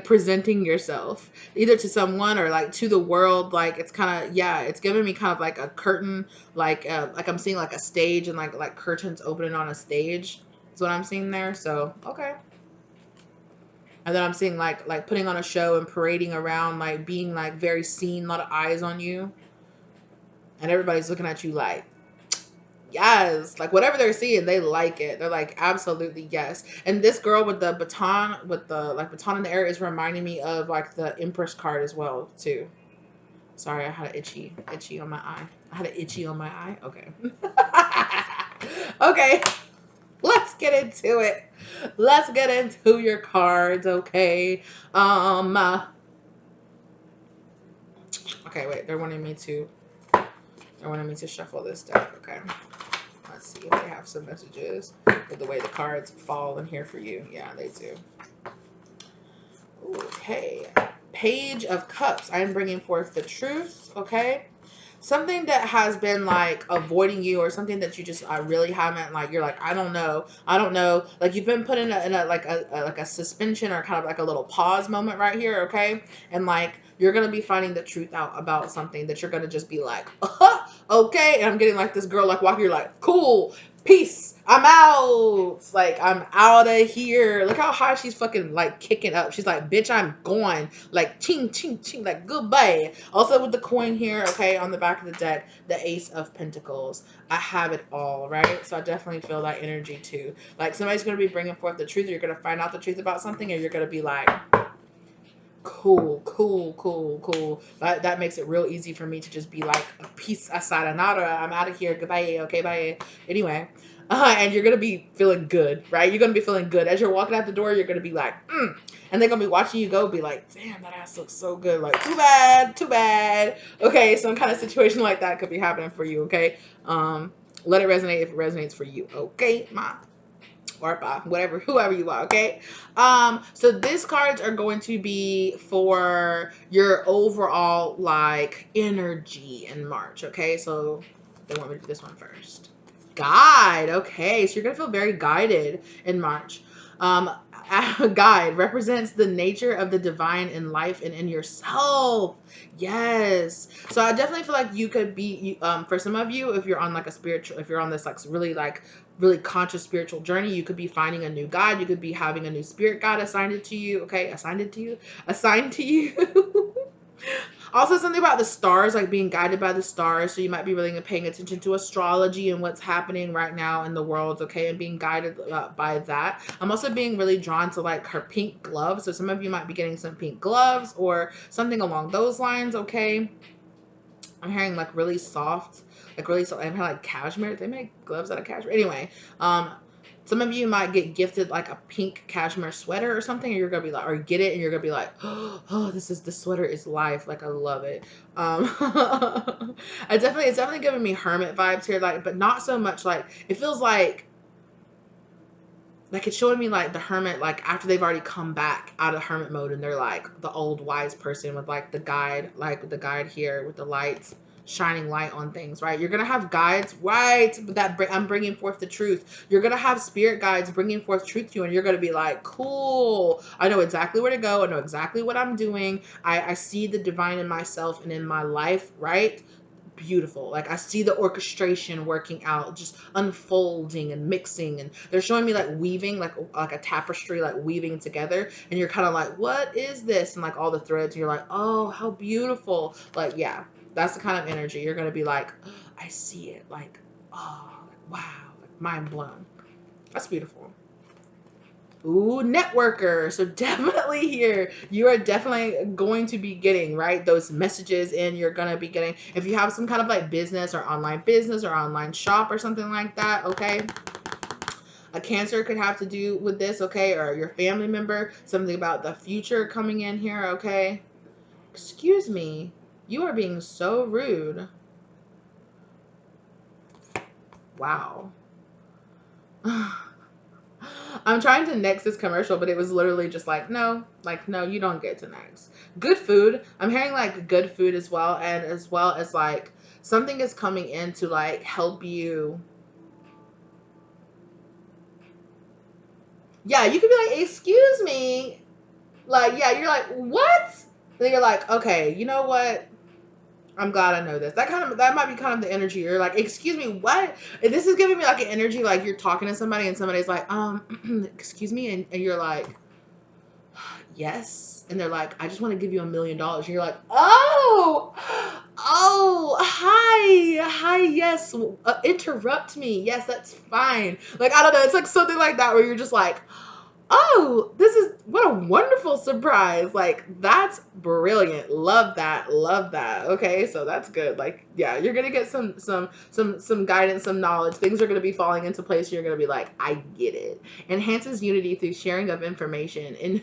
presenting yourself either to someone or like to the world. Like it's kind of, yeah, it's giving me kind of like a curtain, like I'm seeing like a stage and like curtains opening on a stage is what I'm seeing there. So okay. And then I'm seeing like putting on a show and parading around, like being like very seen, a lot of eyes on you, and everybody's looking at you like, yes, like whatever they're seeing, they like it. They're like, absolutely yes. And this girl with the baton, with the like baton in the air, is reminding me of like the Empress card as well too. Sorry, I had an itchy on my eye. I had an itchy on my eye. Okay. Okay. Let's get into it. Let's get into your cards, okay? Okay, wait. They're wanting me to shuffle this deck. Okay. Let's see if they have some messages with the way the cards fall in here for you. Yeah, they do. Okay. Page of Cups. I am bringing forth the truth. Okay. Something that has been like avoiding you, or something that you just really haven't, like, you're like, I don't know, like you've been put in a like a suspension, or kind of like a little pause moment right here. Okay. And like you're gonna be finding the truth out about something that you're gonna just be like, okay. And I'm getting like this girl like walking, you're like, cool, peace, I'm out. Like, I'm out of here. Look how high she's fucking like kicking up. She's like, bitch, I'm going. Like, ching, ching, ching. Like, goodbye. Also with the coin here, okay, on the back of the deck, the Ace of Pentacles. I have it all, right? So I definitely feel that energy too. Like, somebody's going to be bringing forth the truth. You're going to find out the truth about something, and you're going to be like, cool, cool, cool, cool. That makes it real easy for me to just be like, peace, sayonara, I'm out of here, goodbye, okay, bye. Anyway, and you're gonna be feeling good, right? You're gonna be feeling good as you're walking out the door. You're gonna be like, and they're gonna be watching you go, be like, damn, that ass looks so good. Like, too bad, too bad. Okay, some kind of situation like that could be happening for you. Okay, let it resonate if it resonates for you. Okay, ma. Or whatever, whoever you are. Okay. So these cards are going to be for your overall like energy in March. Okay, so they want me to do this one first. Guide. Okay, so you're gonna feel very guided in March. Guide represents the nature of the divine in life and in yourself. Yes. So I definitely feel like you could be, for some of you, if you're on like a spiritual, if you're on this like really conscious spiritual journey, you could be finding a new guide. You could be having a new spirit guide assigned it to you. Okay, assigned to you. Also, something about the stars, like being guided by the stars. So you might be really paying attention to astrology and what's happening right now in the world, okay, and being guided by that. I'm also being really drawn to like her pink gloves. So some of you might be getting some pink gloves or something along those lines, okay. I'm hearing like really soft, like really soft. I'm hearing like cashmere. They make gloves out of cashmere. Anyway, some of you might get gifted like a pink cashmere sweater or something, and you're gonna be like, or get it, and you're gonna be like, oh, the sweater is life. Like, I love it. It's definitely giving me hermit vibes here, like, but not so much like it feels like it's showing me like the hermit, like after they've already come back out of hermit mode, and they're like the old wise person with like the guide, like the guide here with the lights, shining light on things, right? You're gonna have guides, right? But I'm bringing forth the truth. You're gonna have spirit guides bringing forth truth to you, and you're gonna be like, cool, I know exactly where to go. I know exactly what I'm doing. I see the divine in myself and in my life, right? Beautiful. Like, I see the orchestration working out, just unfolding and mixing, and they're showing me like weaving, like a tapestry, like weaving together, and you're kind of like, what is this? And like all the threads, and you're like, oh, how beautiful. Like, yeah, that's the kind of energy you're gonna be like, oh, I see it, like, oh, like, wow, like mind blown. That's beautiful. Ooh, networker. So definitely here, you are definitely going to be getting, right, those messages, and you're going to be getting, if you have some kind of like business or online shop or something like that, okay, a Cancer could have to do with this, okay, or your family member, something about the future coming in here, okay. Excuse me, you are being so rude. Wow. I'm trying to next this commercial, but it was literally just like, no, you don't get to next. Good food. I'm hearing like good food as well. And as well as like something is coming in to like help you. Yeah, you could be like, excuse me. Like, yeah, you're like, what? Then you're like, okay, you know what? I'm glad I know this. That might be kind of the energy. You're like, excuse me, what? And this is giving me like an energy like you're talking to somebody, and somebody's like, excuse me, and you're like, yes. And they're like, I just want to give you $1 million. And you're like, hi, yes, interrupt me. Yes, that's fine. Like, I don't know. It's like something like that where you're just like, oh, what a wonderful surprise. Like, that's brilliant. Love that. Love that. Okay, so that's good. Like, yeah, you're gonna get some guidance, some knowledge. Things are gonna be falling into place. You're gonna be like, I get it. Enhances unity through sharing of information. And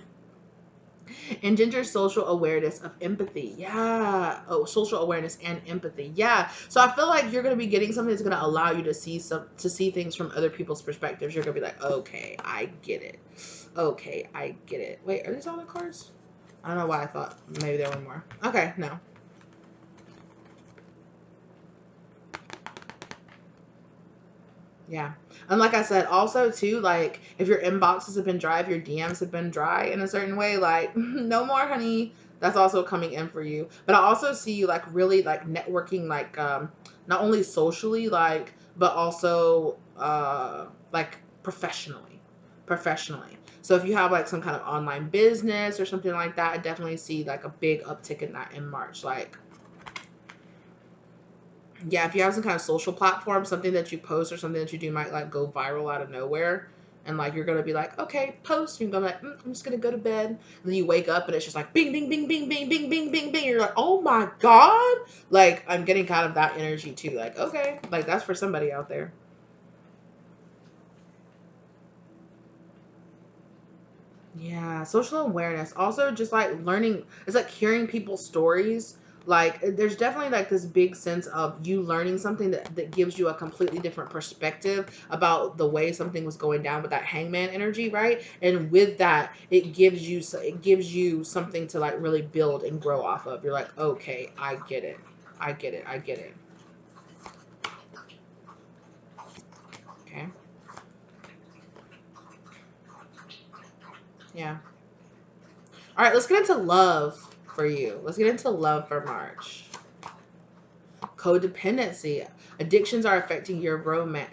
Engender social awareness of empathy. Yeah. Oh, social awareness and empathy. Yeah. So I feel like you're gonna be getting something that's gonna allow you to see things from other people's perspectives. You're gonna be like, okay, I get it. Okay, I get it. Wait, are these all the cards? I don't know why I thought maybe there were more. Okay, no. Yeah. And like I said, also too, like if your inboxes have been dry, if your DMs have been dry in a certain way, like no more, honey. That's also coming in for you. But I also see you like really like networking, like not only socially, like but also like professionally. Professionally. So if you have like some kind of online business or something like that, I definitely see like a big uptick in that in March. Like yeah, if you have some kind of social platform, something that you post or something that you do might like go viral out of nowhere. And like you're gonna be like, okay, post. And you're gonna be like, I'm just gonna go to bed. And then you wake up and it's just like bing, bing, bing, bing, bing, bing, bing, bing, bing. You're like, oh my God. Like I'm getting kind of that energy too. Like, okay, like that's for somebody out there. Yeah, social awareness. Also, just like learning, it's like hearing people's stories. Like, there's definitely like this big sense of you learning something that gives you a completely different perspective about the way something was going down with that hangman energy, right? And with that, it gives you something to like really build and grow off of. You're like, okay, I get it. I get it. I get it. Okay. Yeah. All right, let's get into love for you. Let's get into love for March. Codependency. Addictions are affecting your romance,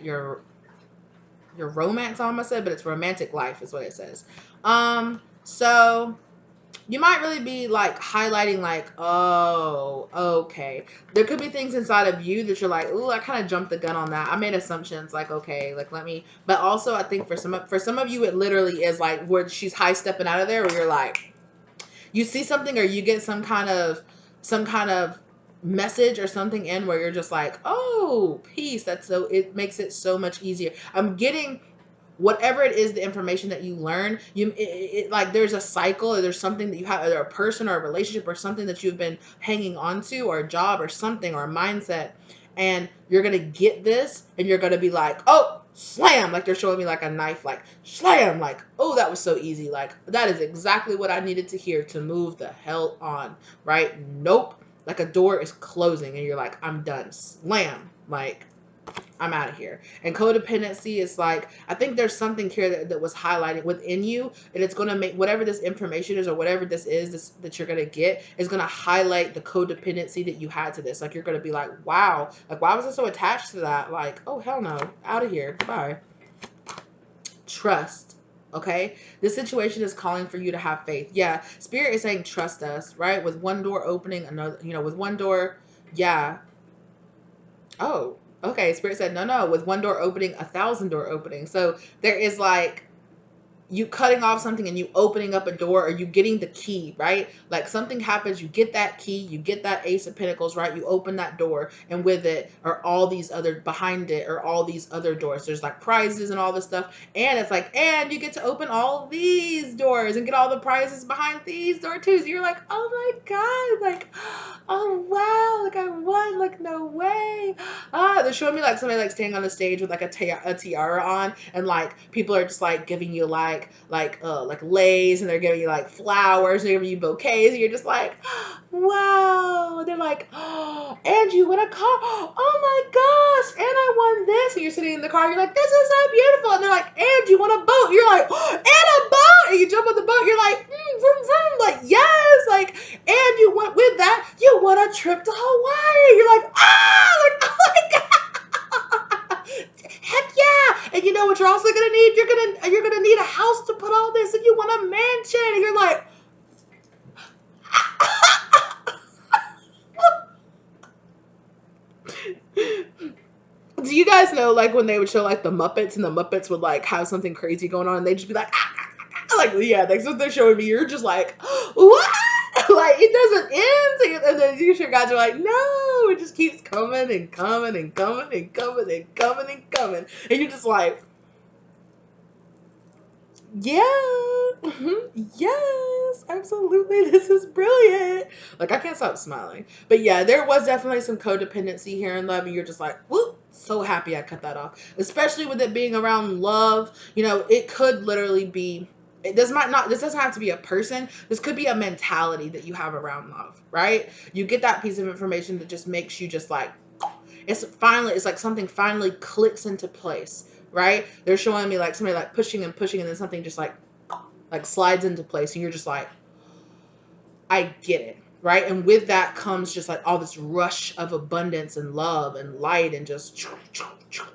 I almost said, but it's romantic life is what it says. So you might really be like highlighting like, oh, okay. There could be things inside of you that you're like, ooh, I kind of jumped the gun on that. I made assumptions like, okay, like let me. But also, I think for some of you, it literally is like where she's high stepping out of there, where you're like, you see something or you get some kind of message or something in where you're just like, oh, peace. That's so, it makes it so much easier. I'm getting whatever it is, the information that you learn, like there's a cycle or there's something that you have, either a person or a relationship or something that you've been hanging on to, or a job or something, or a mindset, and you're gonna get this and you're gonna be like, oh, slam, like they're showing me like a knife, like slam, like, oh, that was so easy, like that is exactly what I needed to hear to move the hell on, right? Nope. Like a door is closing and you're like, I'm done. Slam. Like, I'm out of here. And codependency is like, I think there's something here that was highlighted within you, and it's going to make whatever this information is or whatever this is that you're going to get is going to highlight the codependency that you had to this. Like, you're going to be like, wow, like, why was I so attached to that? Like, oh, hell no, out of here. Goodbye. Trust. Okay, this situation is calling for you to have faith. Yeah, spirit is saying trust us, right? With one door opening, another, with one door, yeah. Oh, okay. Spirit said, no, no. With one door opening, 1,000 door opening. So there is like you cutting off something and you opening up a door, or you getting the key, right? Like something happens, you get that key, you get that Ace of Pentacles, right? You open that door, and with it are all these other, behind it are all these other doors. There's like prizes and all this stuff. And it's like, and you get to open all these doors and get all the prizes behind these doors too. So you're like, oh my God, like, oh wow, like I won, like no way. They're showing me like somebody like standing on the stage with like a tiara on, and like people are just like giving you like lays, and they're giving you like flowers, they're giving you bouquets, and you're just like, wow. They're like, oh, and you win a car. Oh my gosh, and I won this. And you're sitting in the car, you're like, this is so beautiful. And they're like, and you want a boat. You're like, oh, and a boat. And you jump on the boat, you're like, vroom, vroom. Like, yes, like, and you went with that, you won a trip to Hawaii. You're like, ah, like, oh my God. Heck yeah. And you know what you're also gonna need? You're gonna need a house to put all this, and you want a mansion, and you're like, do you guys know like when they would show like the Muppets, and the Muppets would like have something crazy going on, and they'd just be like, like, yeah, that's what they're showing me. You're just like, what? Like it doesn't end, and then you sure guys are like, no, it just keeps coming and coming and coming and coming and coming and coming, and you're just like, Yeah. Yes, absolutely. This is brilliant. Like, I can't stop smiling. But yeah, there was definitely some codependency here in love, and you're just like, whoop, so happy I cut that off. Especially with it being around love. You know, it could literally be, it does not this doesn't have to be a person. This could be a mentality that you have around love, right? You get that piece of information that just makes you just like, it's like something finally clicks into place, right? They're showing me like somebody like pushing and pushing, and then something just like slides into place, and you're just like, I get it, right? And with that comes just like all this rush of abundance and love and light, and just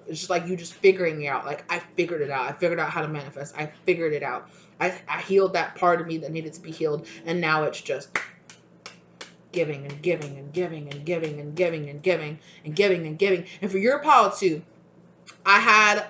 it's just like you just figuring it out. Like, I figured it out. I figured out how to manifest. I figured it out. I healed that part of me that needed to be healed, and now it's just giving and giving and giving and giving and giving and giving and giving and giving. And for your pile too, I had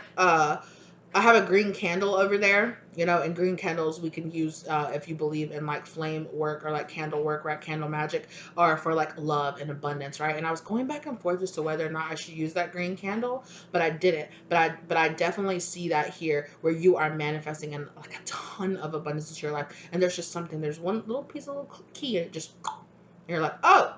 I have a green candle over there, you know, and green candles we can use if you believe in like flame work or like candle work, right? Candle magic, or for like love and abundance, right? And I was going back and forth as to whether or not I should use that green candle, but I didn't. But I definitely see that here where you are manifesting in like a ton of abundance into your life. And there's just something, there's one little piece of little key, and it just, you're like, oh,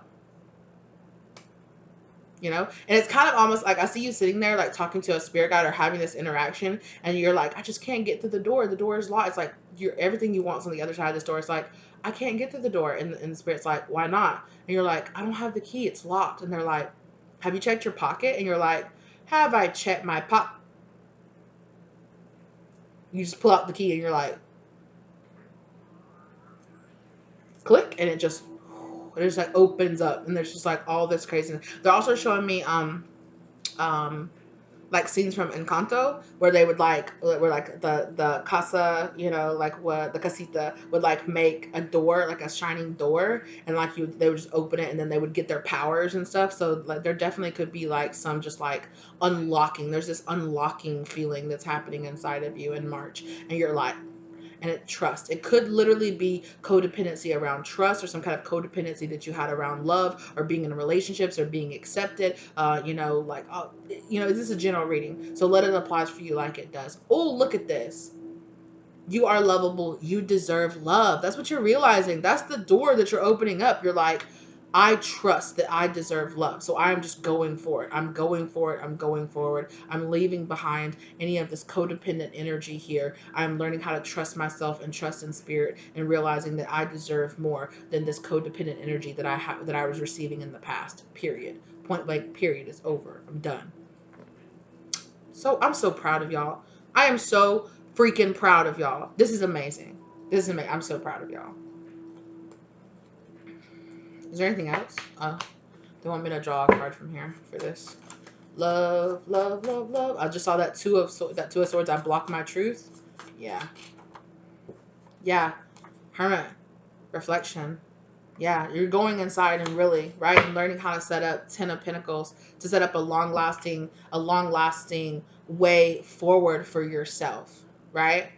you know. And it's kind of almost like I see you sitting there like talking to a spirit guide or having this interaction, and you're like, I just can't get through the door is locked. It's like you're, everything you want is on the other side of this door. It's like, I can't get through the door, and the spirit's like, why not? And you're like, I don't have the key, it's locked. And they're like, have you checked your pocket? And you're like, have I checked my pocket? You just pull out the key, and you're like, click, and it just like opens up, and there's just like all this craziness. They're also showing me um like scenes from Encanto where they would like, where like the casa, you know, like what the casita would like make a door, like a shining door, and like they would just open it, and then they would get their powers and stuff. So like there definitely could be like some just like unlocking. There's this unlocking feeling that's happening inside of you in March, and you're like, and it trust. It could literally be codependency around trust, or some kind of codependency that you had around love, or being in relationships, or being accepted. You know, like, you know, this is a general reading, so let it apply for you like it does. Oh, look at this. You are lovable. You deserve love. That's what you're realizing. That's the door that you're opening up. You're like, I trust that I deserve love. So I'm just going for it. I'm going for it. I'm going forward. I'm leaving behind any of this codependent energy here. I'm learning how to trust myself and trust in spirit, and realizing that I deserve more than this codependent energy that I was receiving in the past. Period. Point blank, period. It's over. I'm done. So I'm so proud of y'all. I am so freaking proud of y'all. This is amazing. This is amazing. I'm so proud of y'all. Is there anything else? They want me to draw a card from here for this. Love, love, love, love. I just saw that two of swords. I blocked my truth. Yeah. Yeah. Hermit. Reflection. Yeah, you're going inside and really, right, and learning how to set up 10 of Pentacles to set up a long lasting way forward for yourself, right?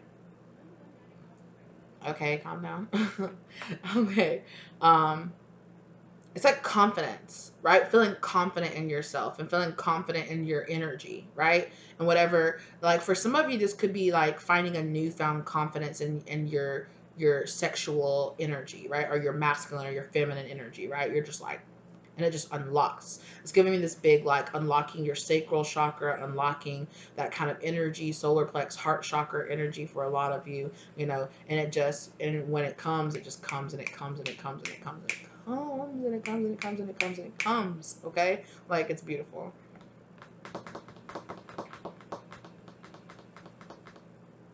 Okay, calm down. Okay. Um, it's like confidence, right? Feeling confident in yourself and feeling confident in your energy, right? And whatever, like for some of you, this could be like finding a newfound confidence in your sexual energy, right? Or your masculine or your feminine energy, right? You're just like, and it just unlocks. It's giving me this big like unlocking your sacral chakra, unlocking that kind of energy, solar plex, heart chakra energy for a lot of you, you know. And it just, and when it comes, it just comes, and it comes, and it comes, and it comes, and it comes, and it comes, and it comes, and it comes, and it comes. Okay, like it's beautiful.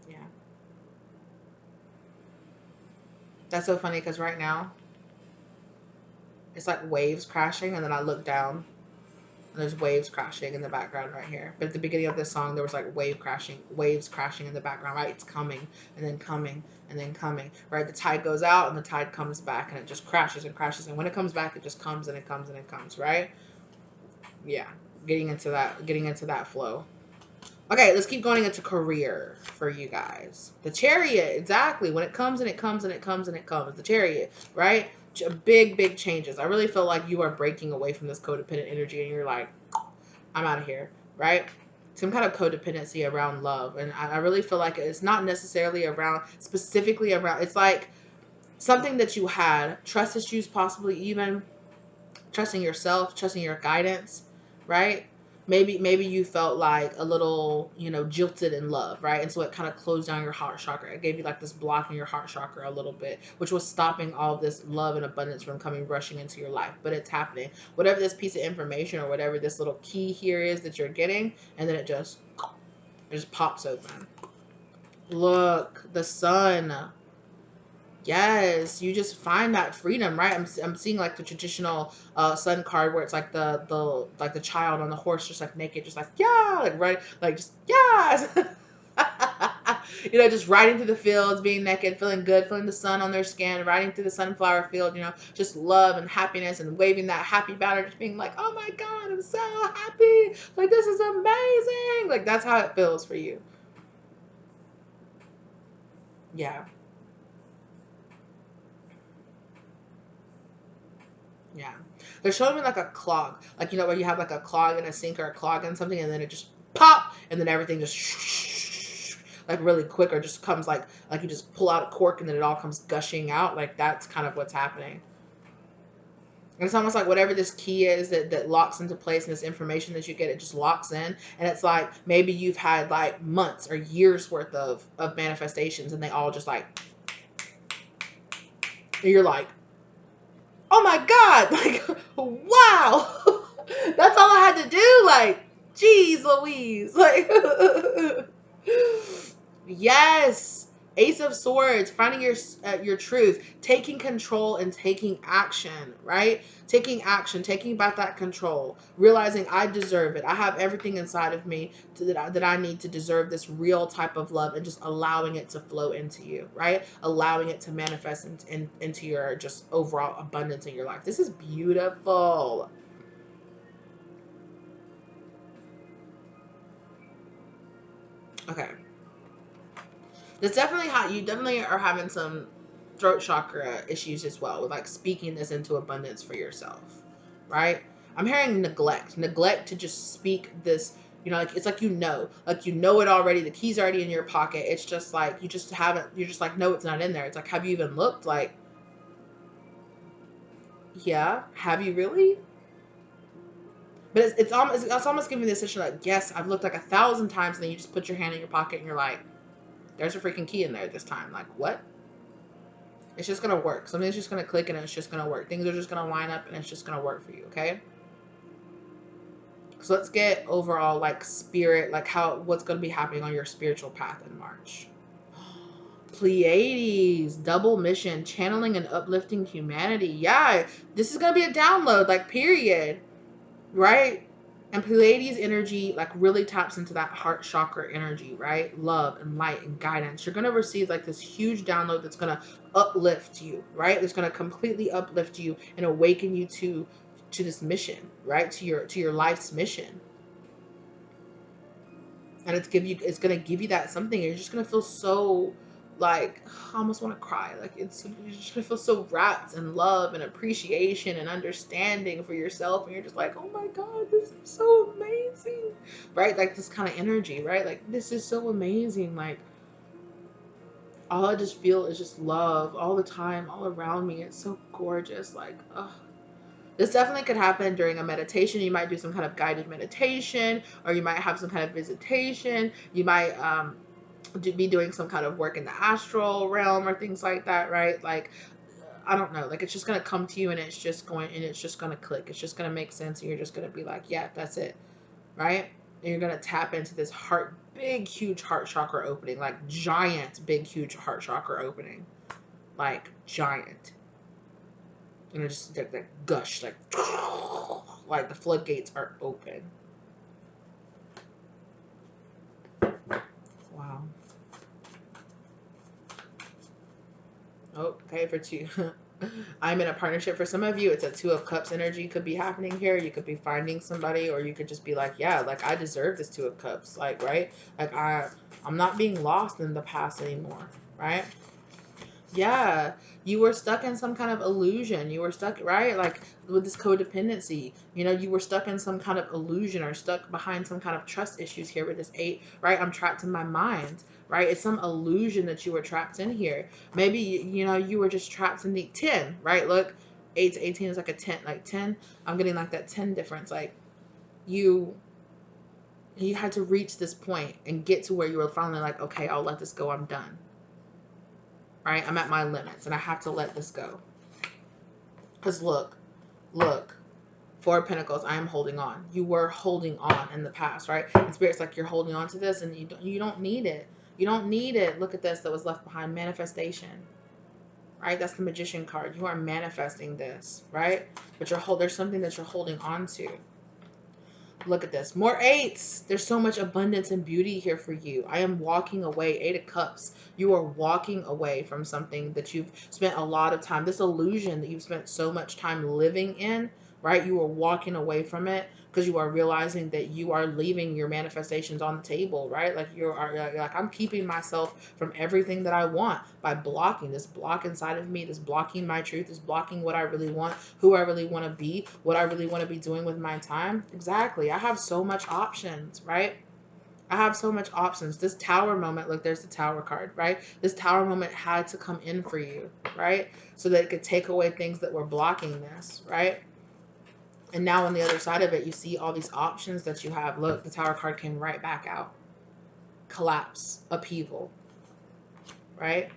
Yeah, that's so funny because right now it's like waves crashing, and then I look down, and there's waves crashing in the background right here. But at the beginning of this song, there was like waves crashing in the background, right? It's coming, and then coming, and then coming, right? The tide goes out, and the tide comes back, and it just crashes and crashes. And when it comes back, it just comes, and it comes, and it comes, right? Yeah, getting into that flow. Okay, let's keep going into career for you guys. The Chariot, exactly. When it comes, and it comes, and it comes, and it comes. The Chariot, right? Big, big changes. I really feel like you are breaking away from this codependent energy, and you're like, I'm out of here, right? some kind of codependency around love. And I really feel like it's not necessarily around, specifically around, it's like something that you had, trust issues, possibly even trusting yourself, trusting your guidance, right? Maybe you felt like a little, you know, jilted in love, right? And so it kind of closed down your heart chakra. It gave you like this block in your heart chakra a little bit, which was stopping all of this love and abundance from coming rushing into your life. But it's happening. Whatever this piece of information or whatever this little key here is that you're getting, and then it just pops open. Look, the sun. Yes, you just find that freedom, right? I'm seeing like the traditional sun card where it's like the child on the horse just like naked, just like yeah, like right, like just yes. You know, just riding through the fields, being naked, feeling good, feeling the sun on their skin, riding through the sunflower field, you know, just love and happiness and waving that happy banner, just being like, oh my God, I'm so happy. Like, this is amazing. Like, that's how it feels for you. Yeah. Yeah. They're showing me like a clog. Like, you know, where you have like a clog in a sink or a clog in something and then it just pop and then everything just like really quick, or just comes like you just pull out a cork and then it all comes gushing out. Like, that's kind of what's happening. And it's almost like whatever this key is that locks into place, and this information that you get, it just locks in. And it's like maybe you've had like months or years worth of manifestations and they all just like, and you're like, oh my God, like, wow. That's all I had to do. Like, geez Louise. Like, yes. Ace of Swords, finding your truth, taking control and taking action, right? Taking action, taking back that control, realizing I deserve it. I have everything inside of me that I need to deserve this real type of love, and just allowing it to flow into you, right? Allowing it to manifest into your just overall abundance in your life. This is beautiful. Okay. It's definitely how you definitely are having some throat chakra issues as well, with like speaking this into abundance for yourself, right? I'm hearing neglect to just speak this, you know, like it's like, like you know it already, the key's already in your pocket. It's just like you just haven't, you're just like, no, it's not in there. It's like, have you even looked? Like, yeah, have you really? But it's almost giving this issue like, yes, I've looked like 1,000 times, and then you just put your hand in your pocket and you're like, there's a freaking key in there this time. Like, what? It's just going to work. Something's just going to click and it's just going to work. Things are just going to line up and it's just going to work for you, okay? So let's get overall, like, spirit, like what's going to be happening on your spiritual path in March. Pleiades, double mission, channeling and uplifting humanity. Yeah, this is going to be a download, like, period, right? And Pleiades energy like really taps into that heart chakra energy, right? Love and light and guidance. You're going to receive like this huge download that's going to uplift you, right? It's going to completely uplift you and awaken you to this mission, right? To your life's mission. And it's going to give you that something. You're just going to feel so like, I almost want to cry. Like, you're just gonna feel so wrapped in love and appreciation and understanding for yourself, and you're just like, oh my God, this is so amazing, right? Like this kind of energy, right? Like, this is so amazing. Like, all I just feel is just love all the time, all around me. It's so gorgeous. Like, ugh. This definitely could happen during a meditation. You might do some kind of guided meditation, or you might have some kind of visitation. You might be doing some kind of work in the astral realm or things like that, right? Like, I don't know, like it's just gonna come to you, and it's just gonna click. It's just gonna make sense, and you're just gonna be like, yeah, that's it, right? And you're gonna tap into this big huge heart chakra opening, like giant big huge heart chakra opening, like giant. And it just like gush, like the floodgates are open. Wow. Oh, okay, for two. I'm in a partnership. For some of you, it's a Two of Cups energy could be happening here. You could be finding somebody, or you could just be like, yeah, like I deserve this Two of Cups. Like, right? Like I'm not being lost in the past anymore, right? Yeah, you were stuck in some kind of illusion. You were stuck, right? Like with this codependency, you were stuck in some kind of illusion or stuck behind some kind of trust issues here with this eight, right? I'm trapped in my mind, right? It's some illusion that you were trapped in here. Maybe, you were just trapped in the 10, right? Look, 8 to 18 is like a 10, like 10. I'm getting like that 10 difference. Like you, you had to reach this point and get to where you were finally like, okay, I'll let this go. I'm done. Right? I'm at my limits and I have to let this go. Because look, Four of Pentacles, I am holding on. You were holding on in the past, right? And Spirit's like, you're holding on to this and you don't need it. You don't need it. Look at this that was left behind. Manifestation, right? That's the Magician card. You are manifesting this, right? But there's something that you're holding on to. Look at this. More eights. There's so much abundance and beauty here for you. I am walking away. 8 of Cups. You are walking away from something that you've spent a lot of time, this illusion that you've spent so much time living in, right? You are walking away from it because you are realizing that you are leaving your manifestations on the table, right? Like you're like, I'm keeping myself from everything that I want by blocking this block inside of me, this blocking my truth, this blocking what I really want, who I really want to be, what I really want to be doing with my time. Exactly. I have so much options, right? I have so much options. This tower moment, look, there's the tower card, right? This tower moment had to come in for you, right? So that it could take away things that were blocking this, right? And now on the other side of it, you see all these options that you have. Look, the tower card came right back out. Collapse, upheaval, right?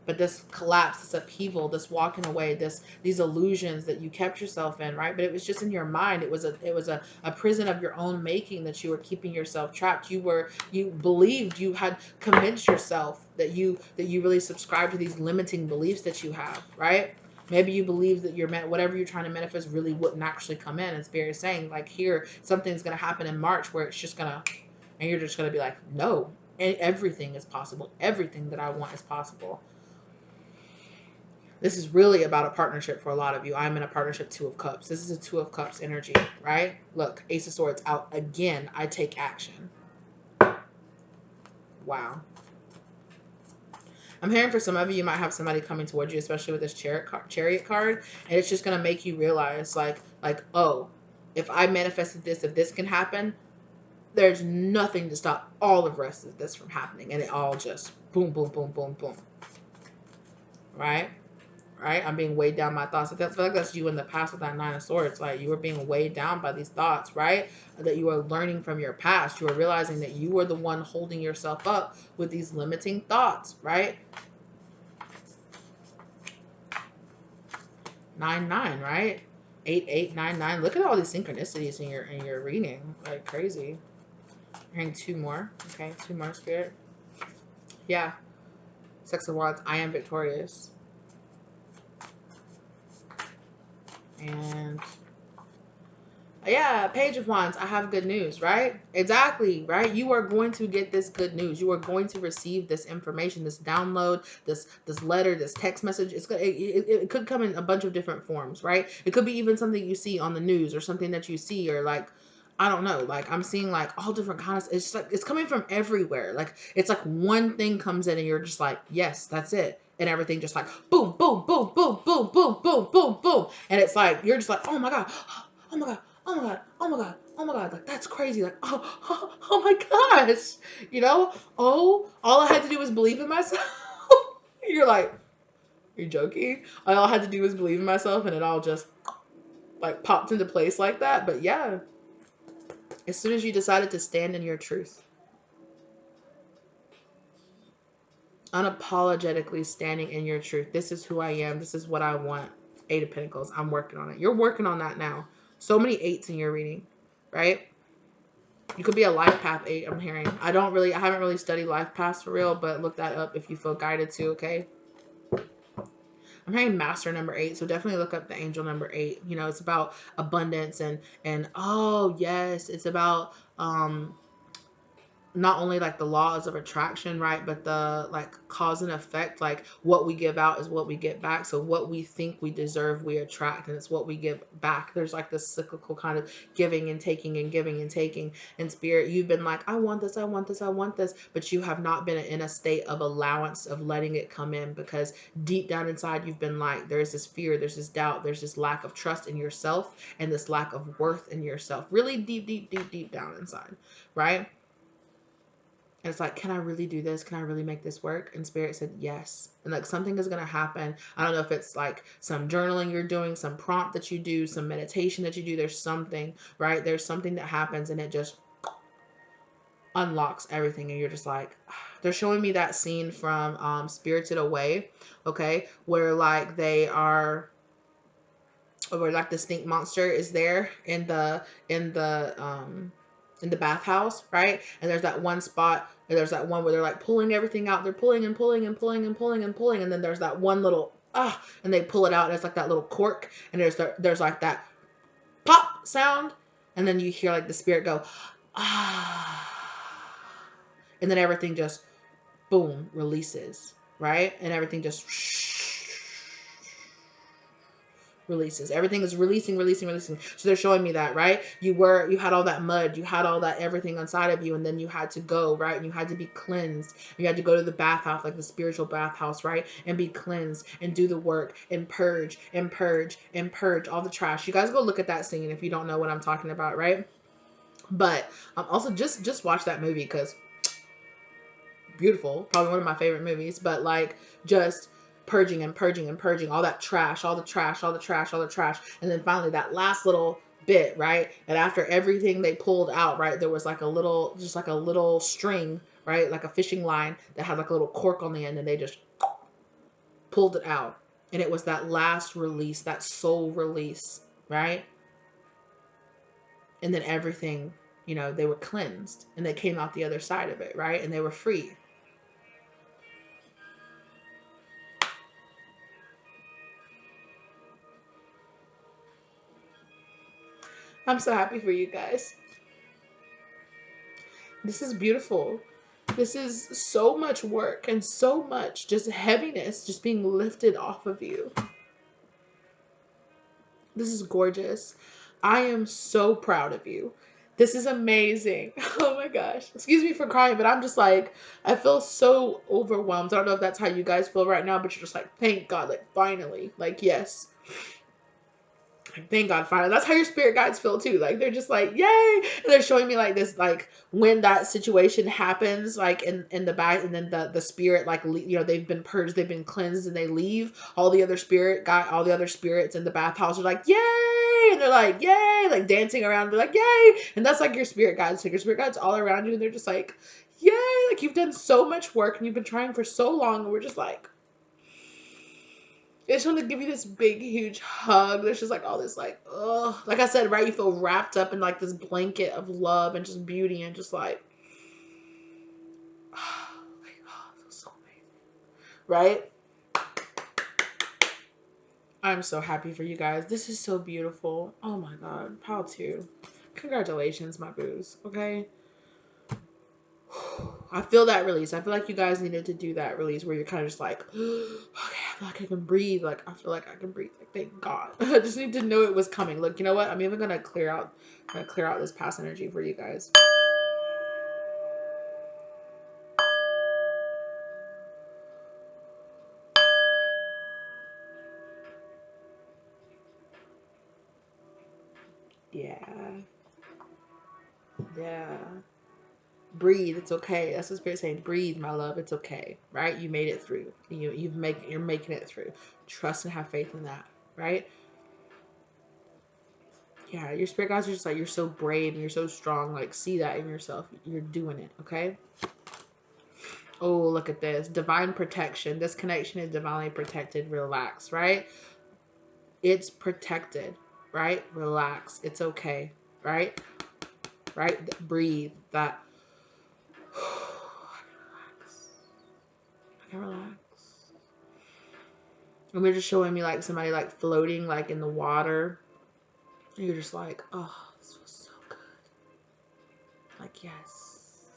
But this collapse, this upheaval, this walking away, these illusions that you kept yourself in, right? But it was just in your mind. It was a prison of your own making that you were keeping yourself trapped. You believed, you had convinced yourself that you really subscribe to these limiting beliefs that you have, right? Maybe you believe that whatever you're trying to manifest really wouldn't actually come in. And Spirit is saying, like, here, something's gonna happen in March where it's just gonna, and you're just gonna be like, no, and everything is possible. Everything that I want is possible. This is really about a partnership for a lot of you. I'm in a partnership, 2 of Cups. This is a 2 of Cups energy, right? Look, Ace of Swords out again. I take action. Wow. I'm hearing for some of you, you might have somebody coming towards you, especially with this chariot card, and it's just going to make you realize, like, oh, if I manifested this, if this can happen, there's nothing to stop all of the rest of this from happening, and it all just boom, boom, boom, boom, boom, right? Right? I'm being weighed down by thoughts. I feel like that's you in the past with that 9 of Swords. Like you were being weighed down by these thoughts, right? That you are learning from your past. You are realizing that you were the one holding yourself up with these limiting thoughts, right? 9, right? 8, 8, 9, 9. Look at all these synchronicities in your reading. Like crazy. I'm hearing 2 more. Okay, 2 more, Spirit. Yeah. 6 of Wands. I am victorious. And yeah, Page of Wands. I have good news, right? Exactly, right? You are going to get this good news. You are going to receive this information, this download, this letter, this text message. It could come in a bunch of different forms, right? It could be even something you see on the news or something that you see, or like, I don't know, like I'm seeing like all different kinds. It's just like it's coming from everywhere. Like it's like one thing comes in and you're just like, yes, that's it. And everything just like boom, boom, boom, boom, boom, boom, boom, boom, boom. And it's like you're just like, oh my God, oh my God, oh my God, oh my God, oh my God, like that's crazy. Like, oh my gosh. Oh, all I had to do was believe in myself. You're like, you're joking. All I had to do was believe in myself and it all just like popped into place like that. But yeah, as soon as you decided to stand in your truth, unapologetically standing in your truth, this is who I am, this is what I want. 8 of Pentacles, I'm working on it. You're working on that now. So many 8s in your reading, right? You could be a life path 8, I'm hearing. I haven't really studied life paths for real, but look that up if you feel guided to, okay? I'm hearing master number 8, so definitely look up the angel number 8. It's about abundance and oh yes, it's about not only like the laws of attraction, right, but the like cause and effect, like what we give out is what we get back. So what we think we deserve, we attract, and it's what we give back. There's like this cyclical kind of giving and taking and giving and taking. In spirit, you've been like, I want this, I want this, I want this, but you have not been in a state of allowance of letting it come in, because deep down inside you've been like, there's this fear, there's this doubt, there's this lack of trust in yourself, and this lack of worth in yourself, really deep, deep, deep, deep down inside, right? And it's like, can I really do this? Can I really make this work? And spirit said yes. And like something is going to happen. I don't know if it's like some journaling you're doing, some prompt that you do, some meditation that you do. There's something, right? There's something that happens and it just unlocks everything. And you're just like, they're showing me that scene from Spirited Away, okay? Where like they are, or like the stink monster is there in the bathhouse, right? And there's that one spot, and there's that one where they're like pulling everything out. They're pulling and pulling and pulling and pulling and pulling, and then there's that one little and they pull it out, and it's like that little cork, and there's like that pop sound, and then you hear like the spirit go and then everything just boom releases, right? And everything just releases. Everything is releasing, releasing, releasing. So they're showing me that, right? You had all that mud, you had all that everything inside of you, and then you had to go, right? And you had to be cleansed. You had to go to the bathhouse, like the spiritual bathhouse, right? And be cleansed and do the work and purge and purge and purge all the trash. You guys go look at that scene if you don't know what I'm talking about, right? But also just watch that movie, because beautiful, probably one of my favorite movies. But like just purging and purging and purging all that trash, all the trash, all the trash, all the trash, and then finally that last little bit, right? And after everything they pulled out, right, there was like a little, just like a little string, right, like a fishing line that had like a little cork on the end, and they just pulled it out, and it was that last release, that soul release, right? And then everything, you know, they were cleansed and they came out the other side of it, right? And they were free. I'm so happy for you guys. This is beautiful. This is so much work and so much just heaviness just being lifted off of you. This is gorgeous. I am so proud of you. This is amazing. Oh my gosh. Excuse me for crying, but I'm just like, I feel so overwhelmed. I don't know if that's how you guys feel right now, but you're just like, thank God, like finally, like, yes. Thank God, finally. That's how your spirit guides feel too. Like they're just like, yay! And they're showing me like this, like when that situation happens, like in the back, and then the spirit, like, you know, they've been purged, they've been cleansed, and they leave. All the other spirits in the bathhouse are like, yay! And they're like, yay! Like dancing around. They're like, yay! And that's like your spirit guides. Like your spirit guides all around you, and they're just like, yay! Like you've done so much work, and you've been trying for so long, and we're just like, I just want to give you this big, huge hug. There's just like all this, like, ugh. Like I said, right? You feel wrapped up in like this blanket of love and just beauty and just like, it feels so amazing. Right? I'm so happy for you guys. This is so beautiful. Oh my God. Pal 2. Congratulations, my boos. Okay? I feel that release. I feel like you guys needed to do that release where you're kind of just like, okay, I feel like I can breathe. Like, I feel like I can breathe. Like, thank God. I just need to know it was coming. Look, you know what? I'm even going to clear out this past energy for you guys. Yeah. Yeah. Breathe. It's okay. That's what Spirit's saying. Breathe, my love. It's okay. Right? You made it through. You're making it through. Trust and have faith in that. Right? Yeah, your spirit guides are just like, you're so brave and you're so strong. Like, see that in yourself. You're doing it, okay? Oh, look at this. Divine protection. This connection is divinely protected. Relax, right? It's protected, right? Relax. It's okay, right? Right? Breathe. That. I can relax. And they're just showing me like somebody like floating like in the water. And you're just like, oh, this feels so good. Like, yes.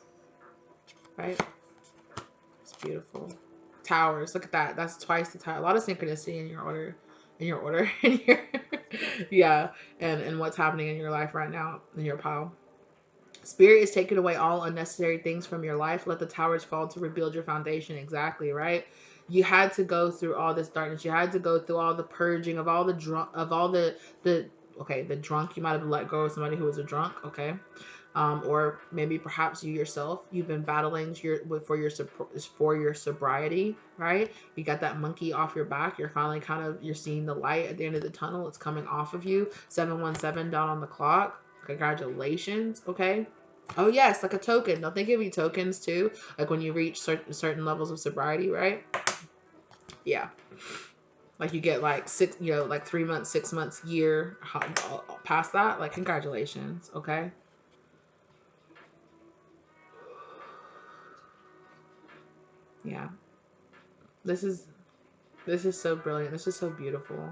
right? It's beautiful. Towers. Look at that. That's twice the tower. A lot of synchronicity in your order. In your order. In your yeah. And what's happening in your life right now in your pile. Spirit is taking away all unnecessary things from your life. Let the towers fall to rebuild your foundation. Exactly, right? You had to go through all this darkness. You had to go through all the purging of all the drunk, of all the okay, the drunk. You might have let go of somebody who was a drunk, okay? Or maybe perhaps you yourself, you've been battling for your sobriety, right? You got that monkey off your back. You're finally you're seeing the light at the end of the tunnel. It's coming off of you. 717 down on the clock. Congratulations, okay? Oh yes, like a token. Don't they give you tokens too? Like when you reach certain levels of sobriety, right? Yeah. Like you get like like 3 months, 6 months, year past that. Like congratulations, okay? Yeah. This is so brilliant. This is so beautiful.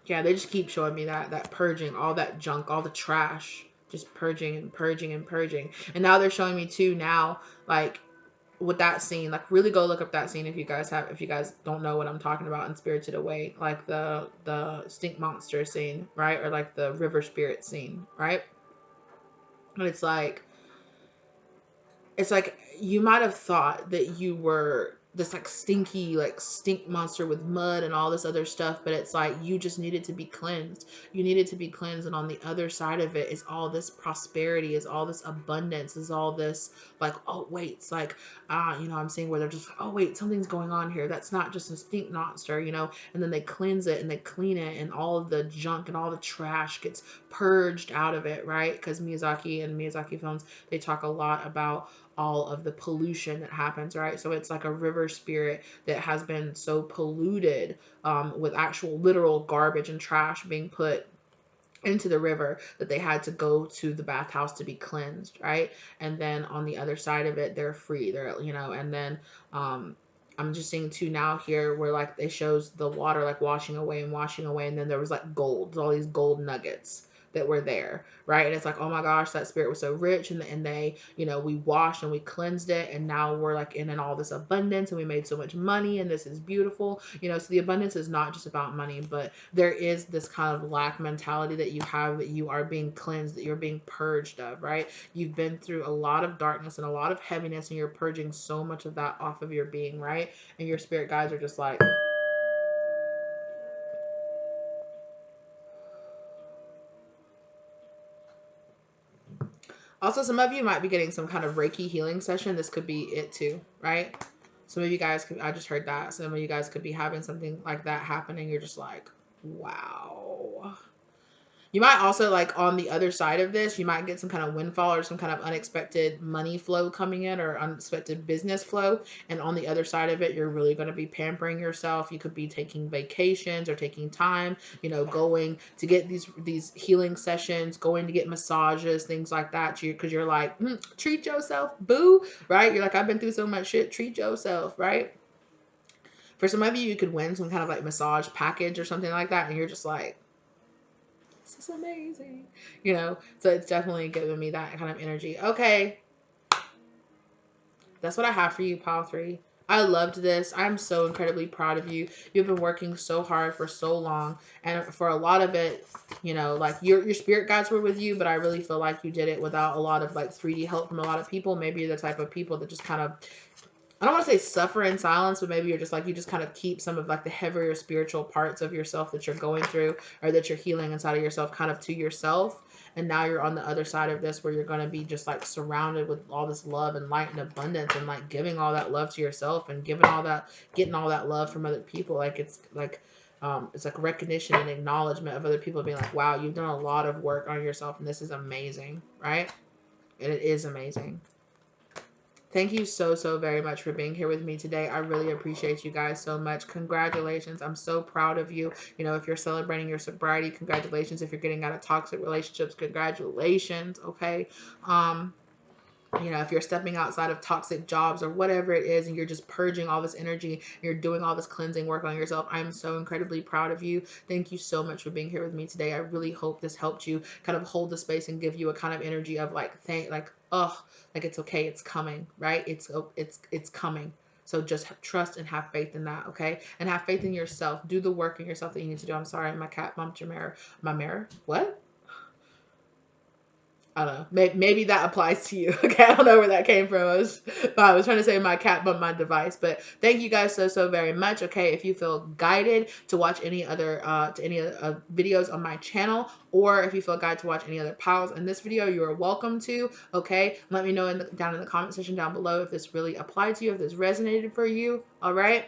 Yeah, they just keep showing me that purging, all that junk, all the trash, just purging and purging and purging. And now they're showing me too now, like with that scene, like really go look up that scene if you guys don't know what I'm talking about in Spirited Away, like the stink monster scene, right? Or like the river spirit scene, right? And it's like you might have thought that you were this like stinky like stink monster with mud and all this other stuff, but it's like you just needed to be cleansed. You needed to be cleansed, and on the other side of it is all this prosperity, is all this abundance, is all this like, oh wait, it's like I'm seeing where they're just like, oh wait, something's going on here, that's not just a stink monster, and then they cleanse it and they clean it, and all of the junk and all the trash gets purged out of it, right? Because Miyazaki films, they talk a lot about all of the pollution that happens, right? So it's like a river spirit that has been so polluted, with actual literal garbage and trash being put into the river, that they had to go to the bathhouse to be cleansed, right? And then on the other side of it, they're free. And then I'm just seeing too now here where like it shows the water like washing away and washing away, and then there was like gold, all these gold nuggets that were there, right? And it's like, oh my gosh, that spirit was so rich, and they, we washed and we cleansed it, and now we're like in all this abundance, and we made so much money, and this is beautiful, so the abundance is not just about money, but there is this kind of lack mentality that you have, that you are being cleansed, that you're being purged of, right? You've been through a lot of darkness and a lot of heaviness, and you're purging so much of that off of your being, right? And your spirit guides are just like, also, some of you might be getting some kind of Reiki healing session. This could be it too, right? Some of you guys I just heard that. Some of you guys could be having something like that happening. You're just like, wow. You might also, like, on the other side of this, you might get some kind of windfall or some kind of unexpected money flow coming in, or unexpected business flow. And on the other side of it, you're really going to be pampering yourself. You could be taking vacations or taking time, going to get these healing sessions, going to get massages, things like that. Because you're like, treat yourself, boo, right? You're like, I've been through so much shit. Treat yourself, right? For some of you, you could win some kind of like massage package or something like that, and you're just like, this is amazing, so it's definitely giving me that kind of energy. Okay, that's what I have for you, pile 3. I loved this. I'm so incredibly proud of you. You've been working so hard for so long, and for a lot of it, like your spirit guides were with you, but I really feel like you did it without a lot of like 3D help from a lot of people. Maybe you're the type of people that just kind of, I don't want to say suffer in silence, but maybe you're just like, you just kind of keep some of like the heavier spiritual parts of yourself that you're going through, or that you're healing inside of yourself, kind of to yourself. And now you're on the other side of this, where you're going to be just like surrounded with all this love and light and abundance, and like giving all that love to yourself, and getting all that love from other people. Like it's like recognition and acknowledgement of other people being like, wow, you've done a lot of work on yourself, and this is amazing, right? And it is amazing. Thank you so, so very much for being here with me today. I really appreciate you guys so much. Congratulations. I'm so proud of you. If you're celebrating your sobriety, congratulations. If you're getting out of toxic relationships, congratulations. Okay. You know, if you're stepping outside of toxic jobs or whatever it is, and you're just purging all this energy, you're doing all this cleansing work on yourself, I'm so incredibly proud of you. Thank you so much for being here with me today. I really hope this helped you kind of hold the space and give you a kind of energy of like, like it's okay, it's coming, right? It's coming. So just trust and have faith in that, okay? And have faith in yourself. Do the work in yourself that you need to do. I'm sorry, my cat bumped your mirror. My mirror? What? I don't know. Maybe that applies to you. Okay, I don't know where that came from. I was trying to say my cat bumped my device. But thank you guys so very much. Okay, if you feel guided to watch any other videos on my channel, or if you feel guided to watch any other piles in this video, you are welcome to. Okay, let me know down in the comment section down below if this really applied to you, if this resonated for you. All right.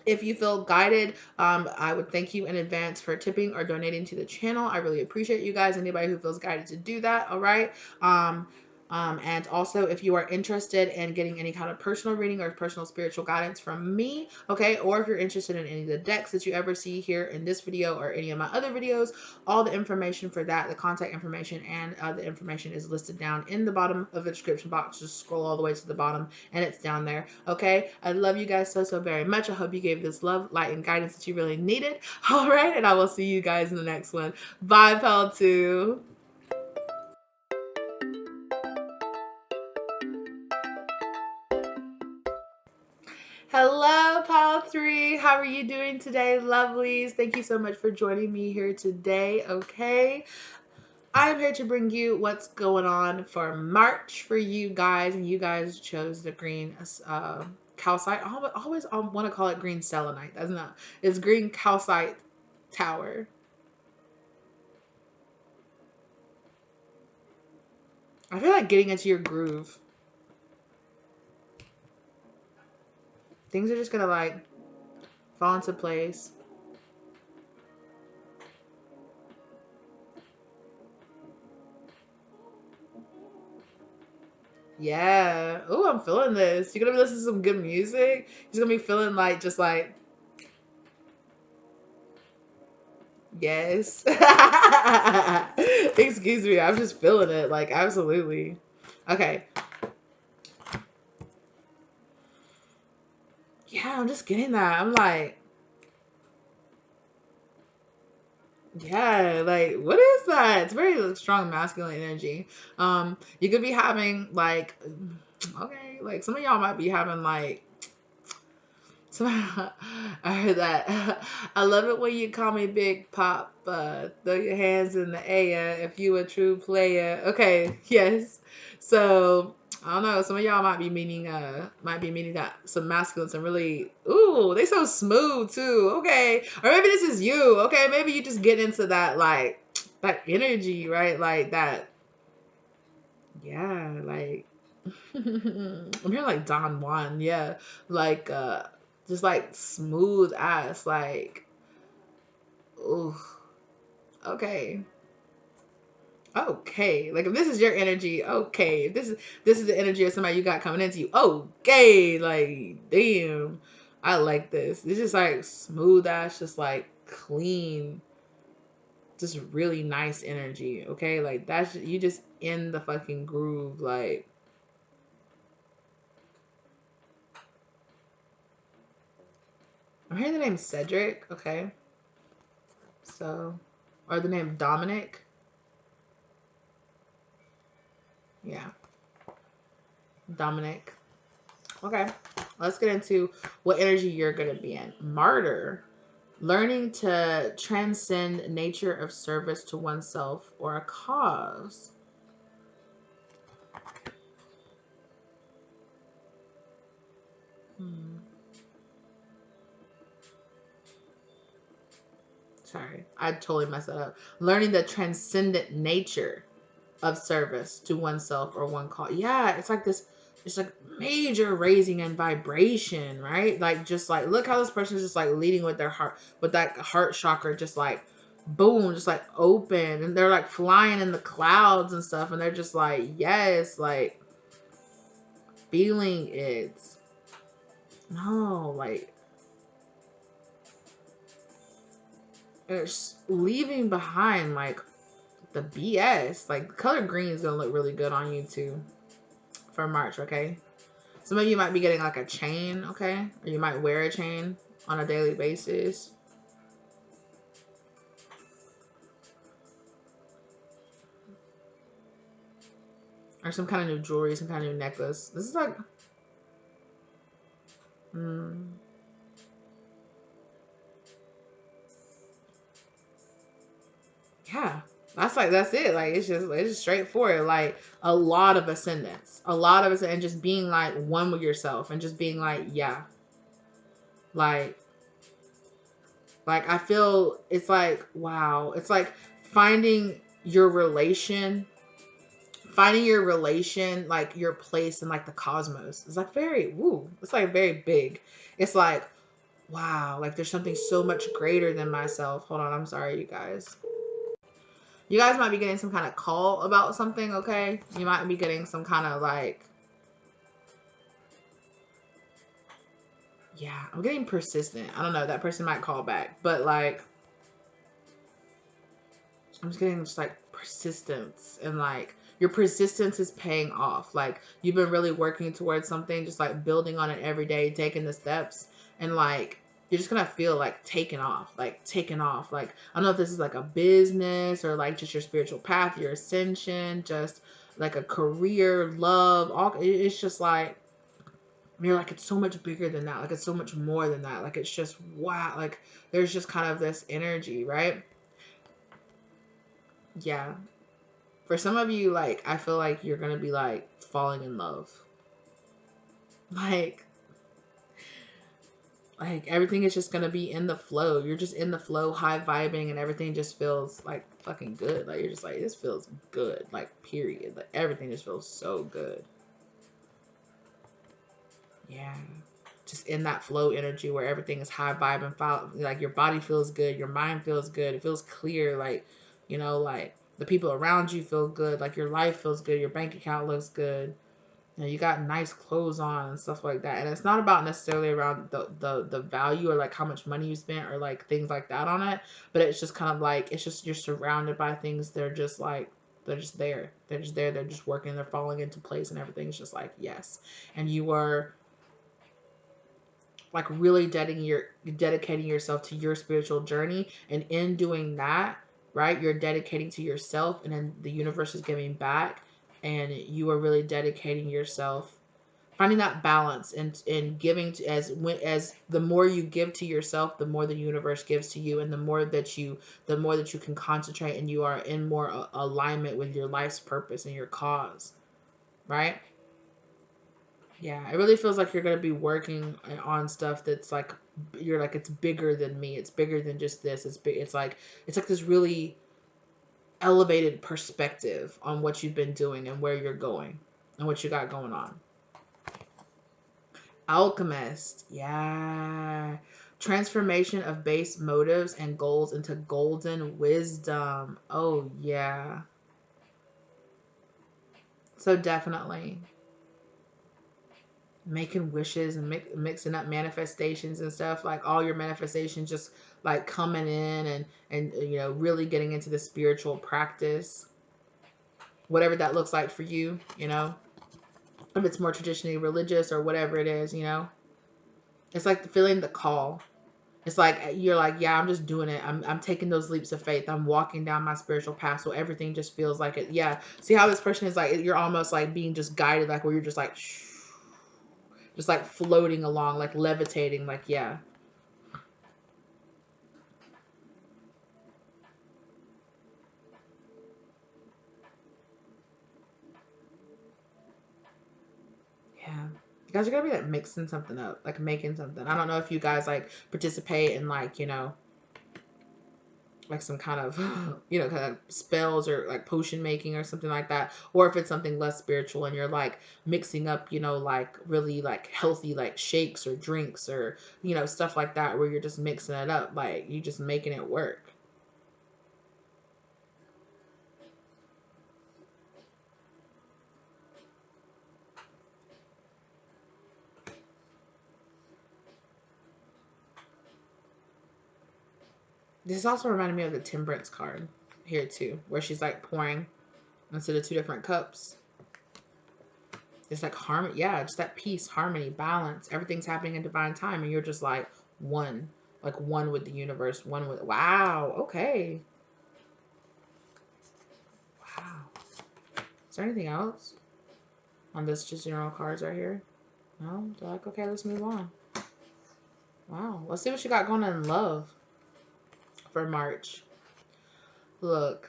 If you feel guided, I would thank you in advance for tipping or donating to the channel. I really appreciate you guys, anybody who feels guided to do that, all right? And also, if you are interested in getting any kind of personal reading or personal spiritual guidance from me, okay, or if you're interested in any of the decks that you ever see here in this video or any of my other videos, all the information for that, the contact information and the information is listed down in the bottom of the description box. Just scroll all the way to the bottom and it's down there, okay? I love you guys so very much. I hope you gave this love, light, and guidance that you really needed, all right? And I will see you guys in the next one. Bye, Pal 2. Hello, Pile 3. How are you doing today, lovelies? Thank you so much for joining me here today, okay? I'm here to bring you what's going on for March for you guys, and you guys chose the green calcite. I always want to call it green selenite. That's not. It's green calcite tower. I feel like getting into your groove. Things are just gonna like fall into place. Yeah. Oh, I'm feeling this. You're gonna be listening to some good music. You're gonna be feeling like just like yes. Excuse me. I'm just feeling it. Like absolutely. Okay. Yeah, I'm just getting that. I'm like, yeah, like what is that? It's very like, strong masculine energy. You could be having like, okay, like some of y'all might be having like. So I heard that. I love it when you call me Big Pop. Throw your hands in the air if you a true player. Okay, yes. So I don't know. Some of y'all might be meaning that some masculine, some really ooh, they so smooth too. Okay, or maybe this is you. Okay, maybe you just get into that like that energy, right? Like that. Yeah, like I'm hearing like Don Juan. Yeah, like just like smooth ass, like, ooh, okay, okay. Like if this is your energy, okay. If this is the energy of somebody you got coming into you, okay. Like damn, I like this. It's just like smooth ass, just like clean, just really nice energy. Okay, like that's you just in the fucking groove. Like I'm hearing the name Cedric. Okay, so or the name Dominic. Yeah, Dominic. Okay, let's get into what energy you're going to be in. Martyr, learning to transcend nature of service to oneself or a cause. Sorry, I totally messed that up. Learning the transcendent nature of service to oneself or one cause. Yeah, it's like this. It's like major raising and vibration, right? Like just like look how this person is just like leading with their heart, with that heart chakra, just like boom, just like open, and they're like flying in the clouds and stuff, and they're just like yes, like feeling it. No, like it's leaving behind like the BS. Like the color green is gonna look really good on you too. for March, okay? Some of you might be getting like a chain, okay? Or you might wear a chain on a daily basis. Or some kind of new jewelry, some kind of new necklace. This is like... yeah. That's it. Like, it's just straightforward. Like, a lot of ascendance. A lot of ascendance. And just being like one with yourself. And just being like, yeah. Like I feel it's like, wow. It's like finding your relation, like your place in like the cosmos. It's like very, woo. It's like very big. It's like, wow. Like there's something so much greater than myself. Hold on. I'm sorry, you guys. You guys might be getting some kind of call about something, okay? You might be getting some kind of like, yeah, I'm getting persistent. I don't know. That person might call back. But like, I'm just getting just like persistence. And like, your persistence is paying off. Like, you've been really working towards something, just like building on it every day, taking the steps. And like, you're just gonna feel like taking off. Like, I don't know if this is like a business or like just your spiritual path, your ascension, just like a career, love. All it's just like, you're like, it's so much bigger than that. Like, it's so much more than that. Like, it's just, wow. Like, there's just kind of this energy, right? Yeah. For some of you, like, I feel like you're going to be, like, falling in love. Like, everything is just going to be in the flow. You're just in the flow, high vibing, and everything just feels, like, fucking good. Like, you're just like, this feels good. Like, period. Like, everything just feels so good. Yeah. Just in that flow energy where everything is high vibe and like your body feels good, your mind feels good, it feels clear, like, you know, like the people around you feel good, like your life feels good, your bank account looks good, you know, you got nice clothes on and stuff like that. And it's not about necessarily around the value or like how much money you spent or like things like that on it, but it's just kind of like, it's just, you're surrounded by things. They're just like, they're just there, they're just working, they're falling into place, and everything's just like, yes. And you are like really dedicating yourself to your spiritual journey. And in doing that, right, you're dedicating to yourself, and then the universe is giving back, and you are really dedicating yourself, finding that balance and giving to, as the more you give to yourself, the more the universe gives to you, and the more that you can concentrate, and you are in more alignment with your life's purpose and your cause, right? Yeah, it really feels like you're going to be working on stuff that's like, you're like, it's bigger than me. It's bigger than just this. It's big. It's like this really elevated perspective on what you've been doing and where you're going and what you got going on. Alchemist. Yeah. Transformation of base motives and goals into golden wisdom. Oh, yeah. So definitely making wishes and mixing up manifestations and stuff, like all your manifestations just like coming in, and you know, really getting into the spiritual practice, whatever that looks like for you, you know, if it's more traditionally religious or whatever it is, you know. It's like feeling the call. It's like you're like, yeah, I'm just doing it. I'm taking those leaps of faith. I'm walking down my spiritual path, so everything just feels like it. Yeah. See how this person is like, you're almost like being just guided, like where you're just like just like floating along, like levitating, like, yeah. Yeah. You guys are gonna be like mixing something up, like making something. I don't know if you guys like participate in like, you know, like some kind of, you know, kind of spells or like potion making or something like that. Or if it's something less spiritual and you're like mixing up, you know, like really like healthy like shakes or drinks or, you know, stuff like that, where you're just mixing it up, like you just making it work. This also reminded me of the Temperance card here too, where she's like pouring instead of two different cups. It's like harmony. Yeah, just that peace, harmony, balance. Everything's happening in divine time, and you're just one, like one with the universe, one with. Wow. Okay. Wow. Is there anything else on this just general cards right here? No. They're like, okay, let's move on. Wow. Let's see what you got going on in love for March. Look.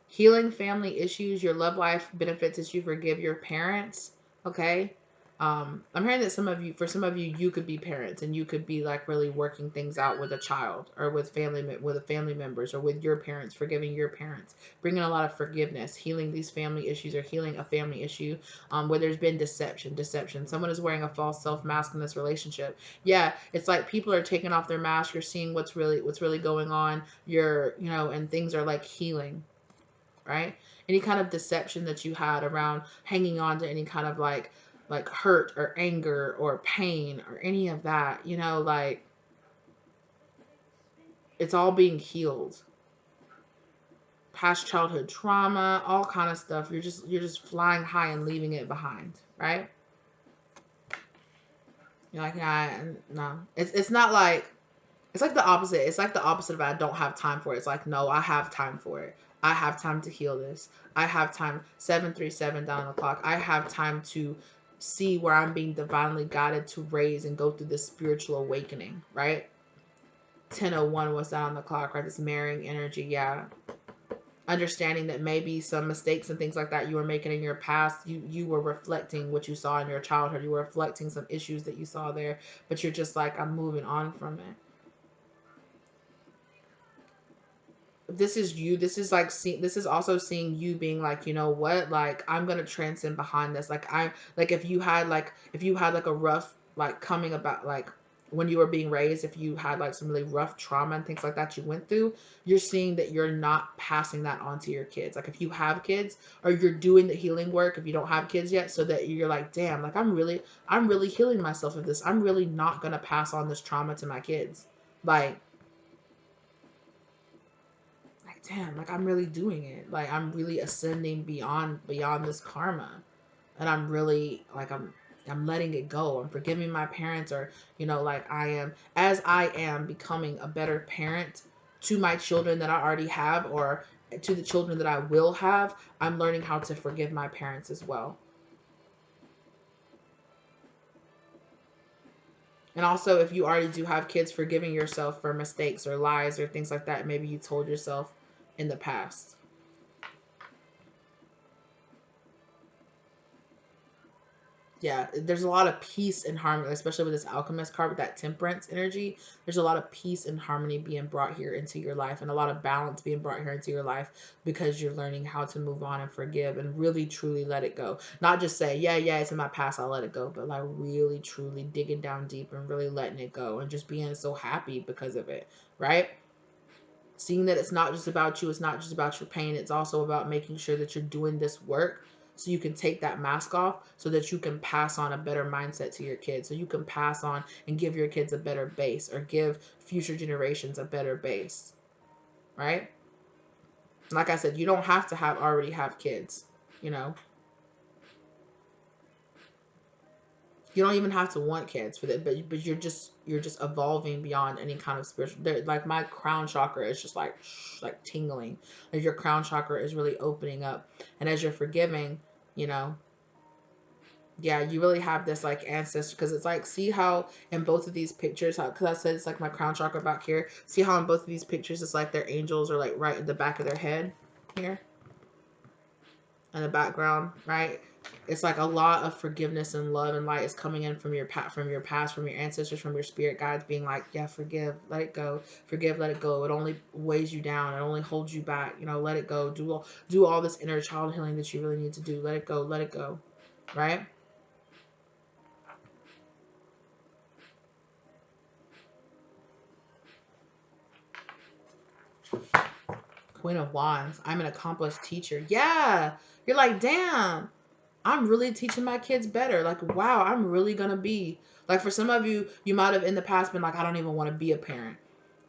Healing family issues, your love life benefits as you forgive your parents. Okay. I'm hearing that for some of you, you could be parents and you could be like really working things out with a child or with family members or with your parents, forgiving your parents, bringing a lot of forgiveness, healing these family issues or healing a family issue where there's been deception. Someone is wearing a false self mask in this relationship. Yeah, it's like people are taking off their mask. You're seeing what's really going on. And things are like healing, right? Any kind of deception that you had around hanging on to any kind of like hurt or anger or pain or any of that, like it's all being healed. Past childhood trauma, all kind of stuff. You're just flying high and leaving it behind, right? You're like, nah, no. It's not like it's like the opposite. It's like the opposite of I don't have time for it. It's like, no, I have time for it. I have time to heal this. I have time. 737 down the clock. I have time to see where I'm being divinely guided to raise and go through this spiritual awakening, right? 10:01 was down on the clock, right? This marrying energy, yeah. Understanding that maybe some mistakes and things like that you were making in your past, you were reflecting what you saw in your childhood. You were reflecting some issues that you saw there, but you're just like, I'm moving on from it. This is you. This is like this is also seeing you being like, you know what, like I'm gonna transcend behind this. Like I like if you had like a rough like coming about like when you were being raised, if you had like some really rough trauma and things like that you went through, you're seeing that you're not passing that on to your kids. Like if you have kids or you're doing the healing work, if you don't have kids yet, so that you're like, damn, like I'm really healing myself of this. I'm really not gonna pass on this trauma to my kids. Like damn, like I'm really doing it. Like I'm really ascending beyond this karma. And I'm really like I'm letting it go. I'm forgiving my parents, or like I am becoming a better parent to my children that I already have, or to the children that I will have. I'm learning how to forgive my parents as well. And also, if you already do have kids, forgiving yourself for mistakes or lies or things like that maybe you told yourself in the past. Yeah, there's a lot of peace and harmony, especially with this alchemist card with that temperance energy. There's a lot of peace and harmony being brought here into your life, and a lot of balance being brought here into your life because you're learning how to move on and forgive and really truly let it go. Not just say, yeah, it's in my past, I'll let it go, but like really truly digging down deep and really letting it go and just being so happy because of it, right? Seeing that it's not just about you, it's not just about your pain, it's also about making sure that you're doing this work so you can take that mask off so that you can pass on a better mindset to your kids, so you can pass on and give your kids a better base or give future generations a better base, right? Like I said, you don't have to already have kids, you know. You don't even have to want kids for that, but you're just evolving beyond any kind of spiritual. Like my crown chakra is just like tingling. Like your crown chakra is really opening up, and as you're forgiving, you know, yeah, you really have this like ancestor, because it's like, see how in both of these pictures, how because I said it's like my crown chakra back here. See how in both of these pictures it's like their angels are like right in the back of their head here in the background, right? It's like a lot of forgiveness and love and light is coming in from your past, from your ancestors, from your spirit guides, being like, yeah, forgive, let it go, forgive, let it go. It only weighs you down, it only holds you back. Let it go. Do all this inner child healing that you really need to do. Let it go, right? Queen of Wands. I'm an accomplished teacher. Yeah, you're like, damn. I'm really teaching my kids better. Like, wow, I'm really going to be. Like, for some of you, you might have in the past been like, I don't even want to be a parent.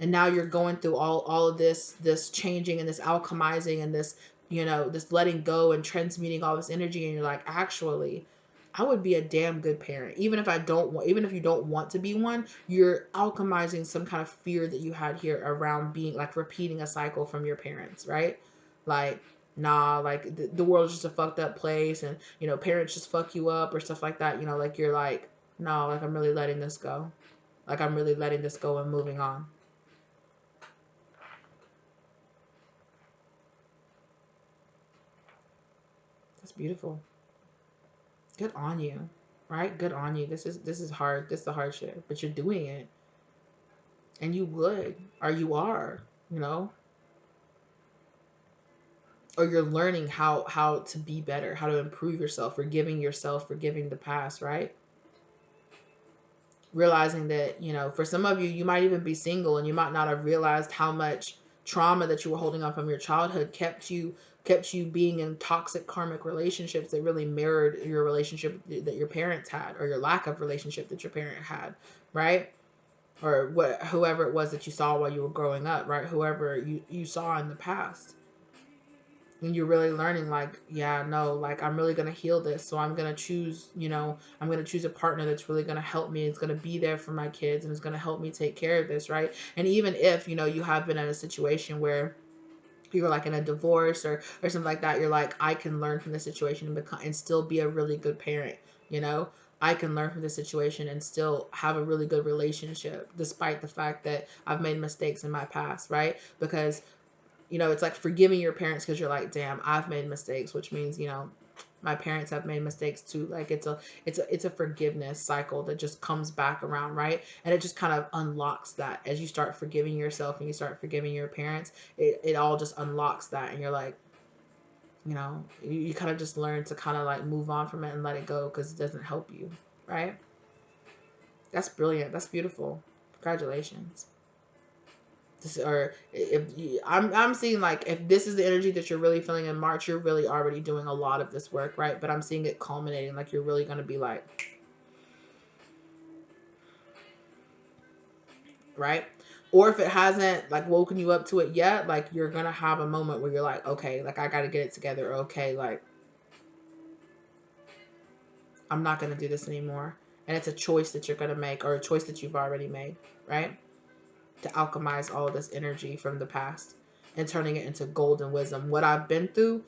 And now you're going through all of this changing and this alchemizing and this, this letting go and transmuting all this energy. And you're like, actually, I would be a damn good parent. Even if I don't want, even if you don't want to be one, you're alchemizing some kind of fear that you had here around being like repeating a cycle from your parents, right? Like, nah, like the world's just a fucked up place, and you know, parents just fuck you up or stuff like that. You know, like you're like, no, like I'm really letting this go. Like I'm really letting this go and moving on. That's beautiful. Good on you. Right? Good on you. This is hard. This is the hard shit. But you're doing it. And you would. Or you are, you know? Or you're learning how to be better, how to improve yourself, forgiving the past, right? Realizing that, you know, for some of you, you might even be single and you might not have realized how much trauma that you were holding on from your childhood kept you being in toxic karmic relationships that really mirrored your relationship that your parents had, or your lack of relationship that your parent had, right? Or whoever it was that you saw while you were growing up, right? Whoever you saw in the past. And you're really learning, like, yeah, no, like I'm really gonna heal this, so I'm gonna choose, you know, I'm gonna choose a partner that's really gonna help me, it's gonna be there for my kids, and it's gonna help me take care of this, right? And even if, you know, you have been in a situation where you're like in a divorce or something like that, you're like, I can learn from this situation and become and still be a really good parent, you know. I can learn from this situation and still have a really good relationship despite the fact that I've made mistakes in my past, right? Because, you know, it's like forgiving your parents because you're like, damn, I've made mistakes, which means, you know, my parents have made mistakes too. Like it's a forgiveness cycle that just comes back around, right? And it just kind of unlocks that as you start forgiving yourself and you start forgiving your parents. It all just unlocks that, and you're like, you know, you kind of just learn to kind of like move on from it and let it go because it doesn't help you, right? That's brilliant. That's beautiful. Congratulations. Or if you, I'm seeing like if this is the energy that you're really feeling in March, you're really already doing a lot of this work, right? But I'm seeing it culminating, like you're really going to be like, right? Or if it hasn't like woken you up to it yet, like you're going to have a moment where you're like, okay, like I got to get it together. Okay, like I'm not going to do this anymore. And it's a choice that you're going to make, or a choice that you've already made, right? To alchemize all of this energy from the past and turning it into golden wisdom. What I've been through,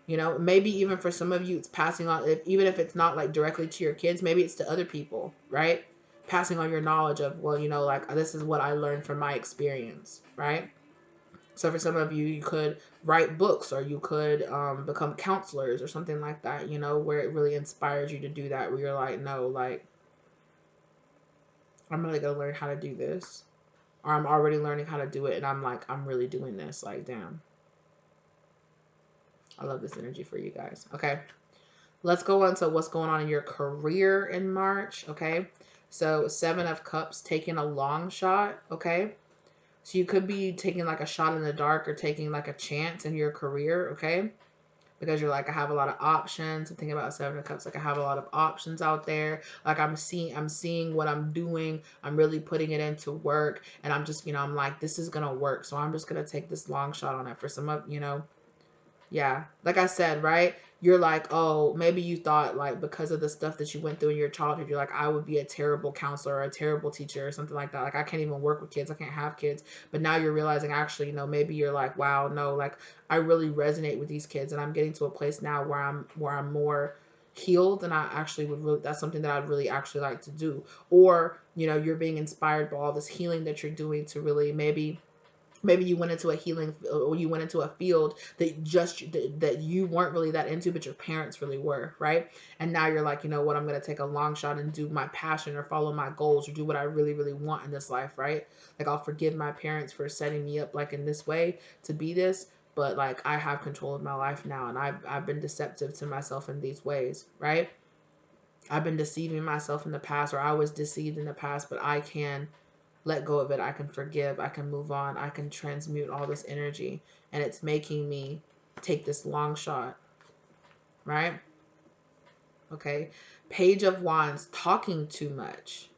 you know, maybe even for some of you, it's passing on, even if it's not like directly to your kids, maybe it's to other people, right? Passing on your knowledge of, well, you know, like this is what I learned from my experience, right? So for some of you, you could write books, or you could become counselors or something like that, you know, where it really inspires you to do that, where you're like, no, like, I'm really going to learn how to do this. Or I'm already learning how to do it, and I'm like, I'm really doing this. Like, damn. I love this energy for you guys. Okay. Let's go on to what's going on in your career in March. Okay. So 7 of Cups, taking a long shot. Okay. So you could be taking like a shot in the dark, or taking like a chance in your career. Okay. Because you're like, I have a lot of options. I'm thinking about 7 of Cups, like I have a lot of options out there. Like I'm seeing what I'm doing. I'm really putting it into work, and I'm just, you know, I'm like, this is gonna work. So I'm just gonna take this long shot on it. For some of, you know, yeah, like I said, right? You're like, oh, maybe you thought like because of the stuff that you went through in your childhood, you're like, I would be a terrible counselor or a terrible teacher or something like that. Like I can't even work with kids. I can't have kids. But now you're realizing, actually, you know, maybe you're like, wow, no, like I really resonate with these kids, and I'm getting to a place now where I'm more healed, and I actually would really, that's something that I'd really actually like to do. Or, you know, you're being inspired by all this healing that you're doing to really maybe you went into a healing, or you went into a field that you weren't really that into, but your parents really were, right? And now you're like, you know what, I'm going to take a long shot and do my passion, or follow my goals, or do what I really really want in this life, right? Like I'll forgive my parents for setting me up like in this way to be this, but like I have control of my life now, and I've been deceptive to myself in these ways, right? I've been deceiving myself in the past, or I was deceived in the past, but I can let go of it. I can forgive. I can move on. I can transmute all this energy. And it's making me take this long shot, right? Okay. Page of Wands, talking too much.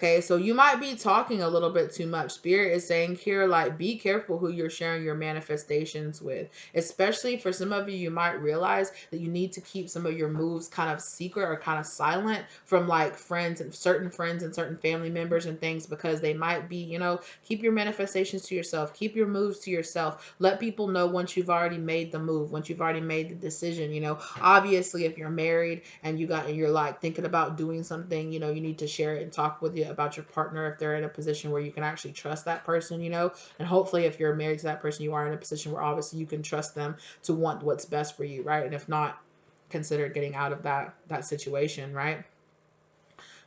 Okay, so you might be talking a little bit too much. Spirit is saying here, like, be careful who you're sharing your manifestations with. Especially for some of you, you might realize that you need to keep some of your moves kind of secret or kind of silent from like friends and certain family members and things, because they might be, keep your manifestations to yourself. Keep your moves to yourself. Let people know once you've already made the move, once you've already made the decision. Obviously, if you're married and you're like thinking about doing something, you need to share it and talk with you about your partner if they're in a position where you can actually trust that person, and hopefully if you're married to that person, you are in a position where obviously you can trust them to want what's best for you, right? And if not, consider getting out of that situation, right?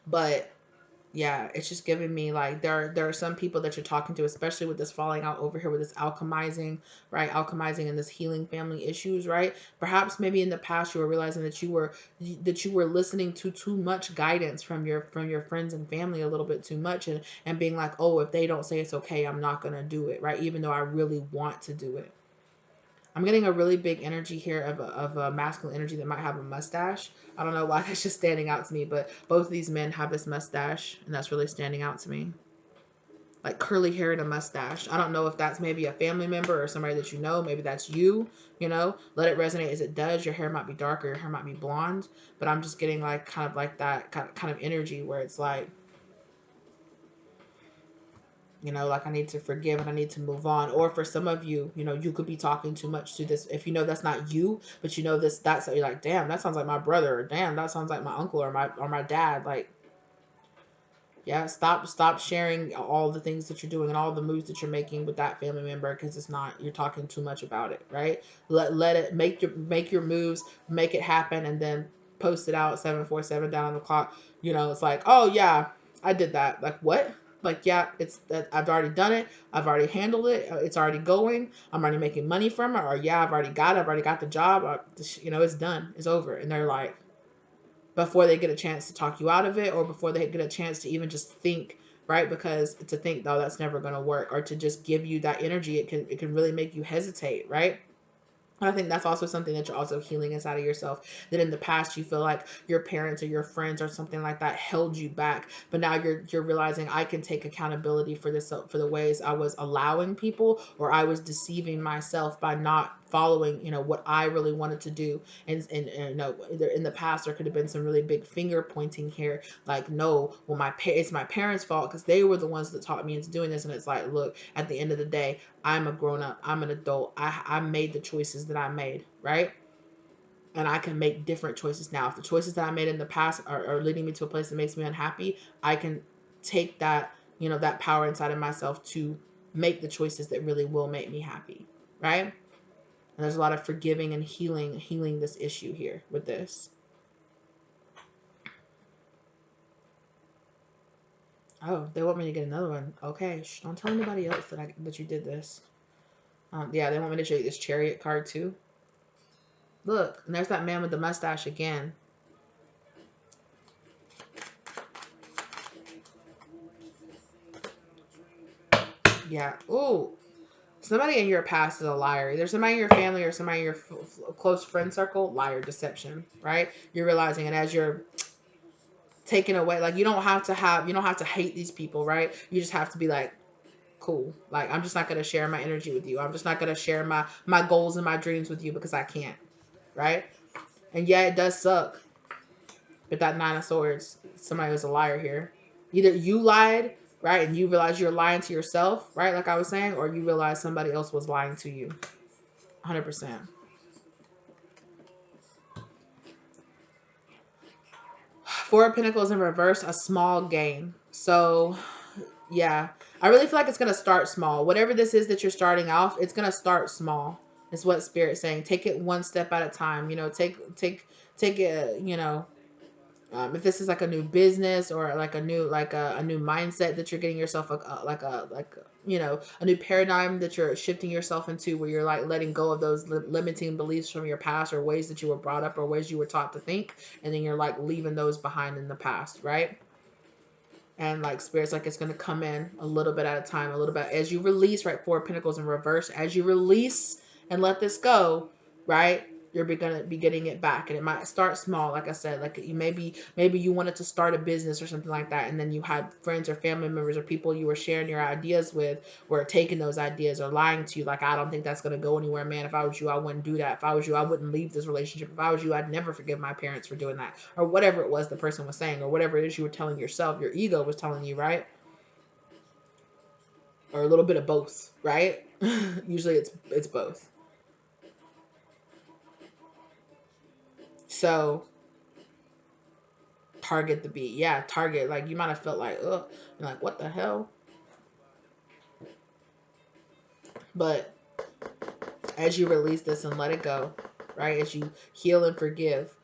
But yeah, it's just giving me like there are some people that you're talking to, especially with this falling out over here with this alchemizing, right? Alchemizing and this healing family issues, right? Perhaps maybe in the past you were realizing that you were listening to too much guidance from your friends and family, a little bit too much, and being like, oh, if they don't say it's okay, I'm not gonna do it, right? Even though I really want to do it. I'm getting a really big energy here of a masculine energy that might have a mustache. I don't know why that's just standing out to me, but both of these men have this mustache, and that's really standing out to me. Like curly hair and a mustache. I don't know if that's maybe a family member or somebody that you know. Maybe that's you, Let it resonate as it does. Your hair might be darker, your hair might be blonde, but I'm just getting like kind of like that kind of energy where it's like, like I need to forgive and I need to move on. Or for some of you, you could be talking too much to this. If that's not you, but that's you're like, damn, that sounds like my brother, or damn, that sounds like my uncle or my dad. Like, yeah, stop sharing all the things that you're doing and all the moves that you're making with that family member, because it's not, you're talking too much about it, right? Let it make your moves, make it happen, and then post it out 747 down on the clock. It's like, oh yeah, I did that. Like, what? Like, yeah, it's that I've already done it. I've already handled it. It's already going. I'm already making money from it. Or yeah, I've already got it. I've already got the job. It's done. It's over. And they're like, before they get a chance to talk you out of it, or before they get a chance to even just think, right? Because to think, though, that's never going to work, or to just give you that energy, it can really make you hesitate, right? And I think that's also something that you're also healing inside of yourself, that in the past you feel like your parents or your friends or something like that held you back, but now you're realizing, I can take accountability for this, for the ways I was allowing people, or I was deceiving myself by not following what I really wanted to do. And in the past there could have been some really big finger pointing here, like, no, well, it's my parents' fault because they were the ones that taught me into doing this. And it's like, look, at the end of the day, I'm a grown up. I'm an adult. I made the choices that I made, right? And I can make different choices now. If the choices that I made in the past are leading me to a place that makes me unhappy, I can take that, that power inside of myself to make the choices that really will make me happy, right? And there's a lot of forgiving and healing this issue here with this. Oh, they want me to get another one. Okay, don't tell anybody else that you did this. Yeah, they want me to show you this Chariot card too. Look, and there's that man with the mustache again. Yeah. Ooh. Somebody in your past is a liar. There's somebody in your family or somebody in your close friend circle. Liar, deception, right? You're realizing, and as you're taking away, like, you don't have to hate these people, right? You just have to be like, cool. Like, I'm just not going to share my energy with you. I'm just not going to share my goals and my dreams with you because I can't, right? And yeah, it does suck. But that Nine of Swords, somebody was a liar here. Either you lied, right, and you realize you're lying to yourself, right, like I was saying, or you realize somebody else was lying to you. 100%. Four of Pentacles in reverse, a small gain. So, yeah, I really feel like it's going to start small. Whatever this is that you're starting off, it's going to start small. Is what Spirit's saying. Take it one step at a time. Take it, if this is like a new business or like a new mindset that you're getting yourself a new paradigm that you're shifting yourself into, where you're like letting go of those limiting beliefs from your past, or ways that you were brought up, or ways you were taught to think, and then you're like leaving those behind in the past, right? And like Spirit's like, it's going to come in a little bit at a time, a little bit as you release, right? Four of Pentacles in reverse, as you release and let this go, right? you're gonna be getting it back, and it might start small. Like I said, like you maybe you wanted to start a business or something like that, and then you had friends or family members or people you were sharing your ideas with were taking those ideas or lying to you, like, I don't think that's gonna go anywhere, man. If I was you, I wouldn't do that. If I was you, I wouldn't leave this relationship. If I was you, I'd never forgive my parents for doing that, or whatever it was the person was saying, or whatever it is you were telling yourself, your ego was telling you, right? Or a little bit of both, right? Usually it's both. So target the beat. Yeah, target. Like, you might have felt like, ugh, you're like, what the hell? But as you release this and let it go, right? As you heal and forgive,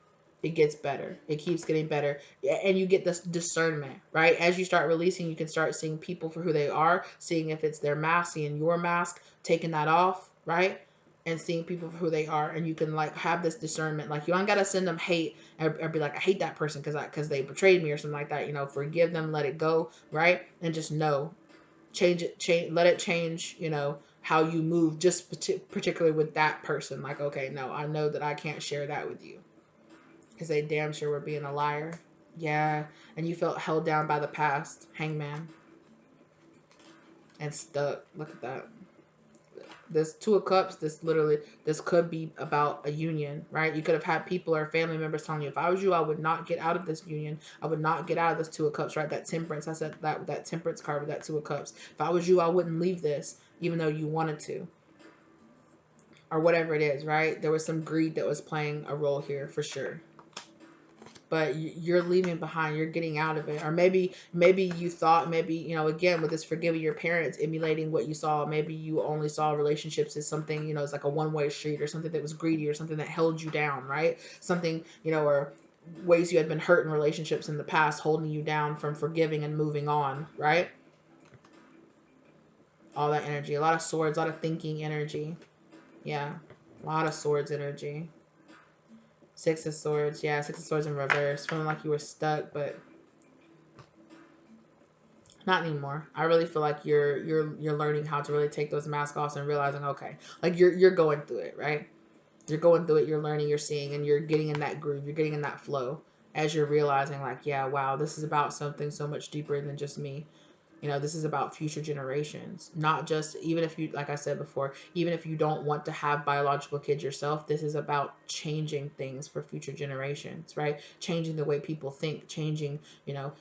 it gets better. It keeps getting better. And you get this discernment, right? As you start releasing, you can start seeing people for who they are, seeing if it's their mask, seeing your mask, taking that off, right? And seeing people for who they are. And you can, like, have this discernment. Like, you don't got to send them hate or be like, I hate that person because they betrayed me or something like that. You know, forgive them, let it go, right? And just know, let it change, you know, how you move, just particularly with that person. Like, okay, no, I know that I can't share that with you because they damn sure were being a liar. Yeah. And you felt held down by the past. Hangman. And stuck. Look at that. This Two of Cups, this could be about a union, right? You could have had people or family members telling you, if I was you, I would not get out of this union. I would not get out of this Two of Cups, right? That temperance. I said that temperance card with that Two of Cups. If I was you, I wouldn't leave this, even though you wanted to. Or whatever it is, right? There was some greed that was playing a role here for sure. But you're leaving behind, you're getting out of it. Or maybe you thought, maybe, you know, again, with this forgiving your parents, emulating what you saw, maybe you only saw relationships as something, you know, it's like a one-way street, or something that was greedy, or something that held you down, right? Something, you know, or ways you had been hurt in relationships in the past holding you down from forgiving and moving on, right? All that energy, a lot of swords, a lot of thinking energy. Yeah, a lot of swords energy. Six of Swords. Yeah, Six of Swords in reverse. Feeling like you were stuck, but not anymore. I really feel like you're learning how to really take those masks off and realizing, okay, like you're going through it, right? You're going through it, you're learning, you're seeing, and you're getting in that groove, you're getting in that flow as you're realizing, like, yeah, wow, this is about something so much deeper than just me. You know, this is about future generations, not just, even if you, like I said before, even if you don't want to have biological kids yourself, this is about changing things for future generations, right? Changing the way people think, changing, you know,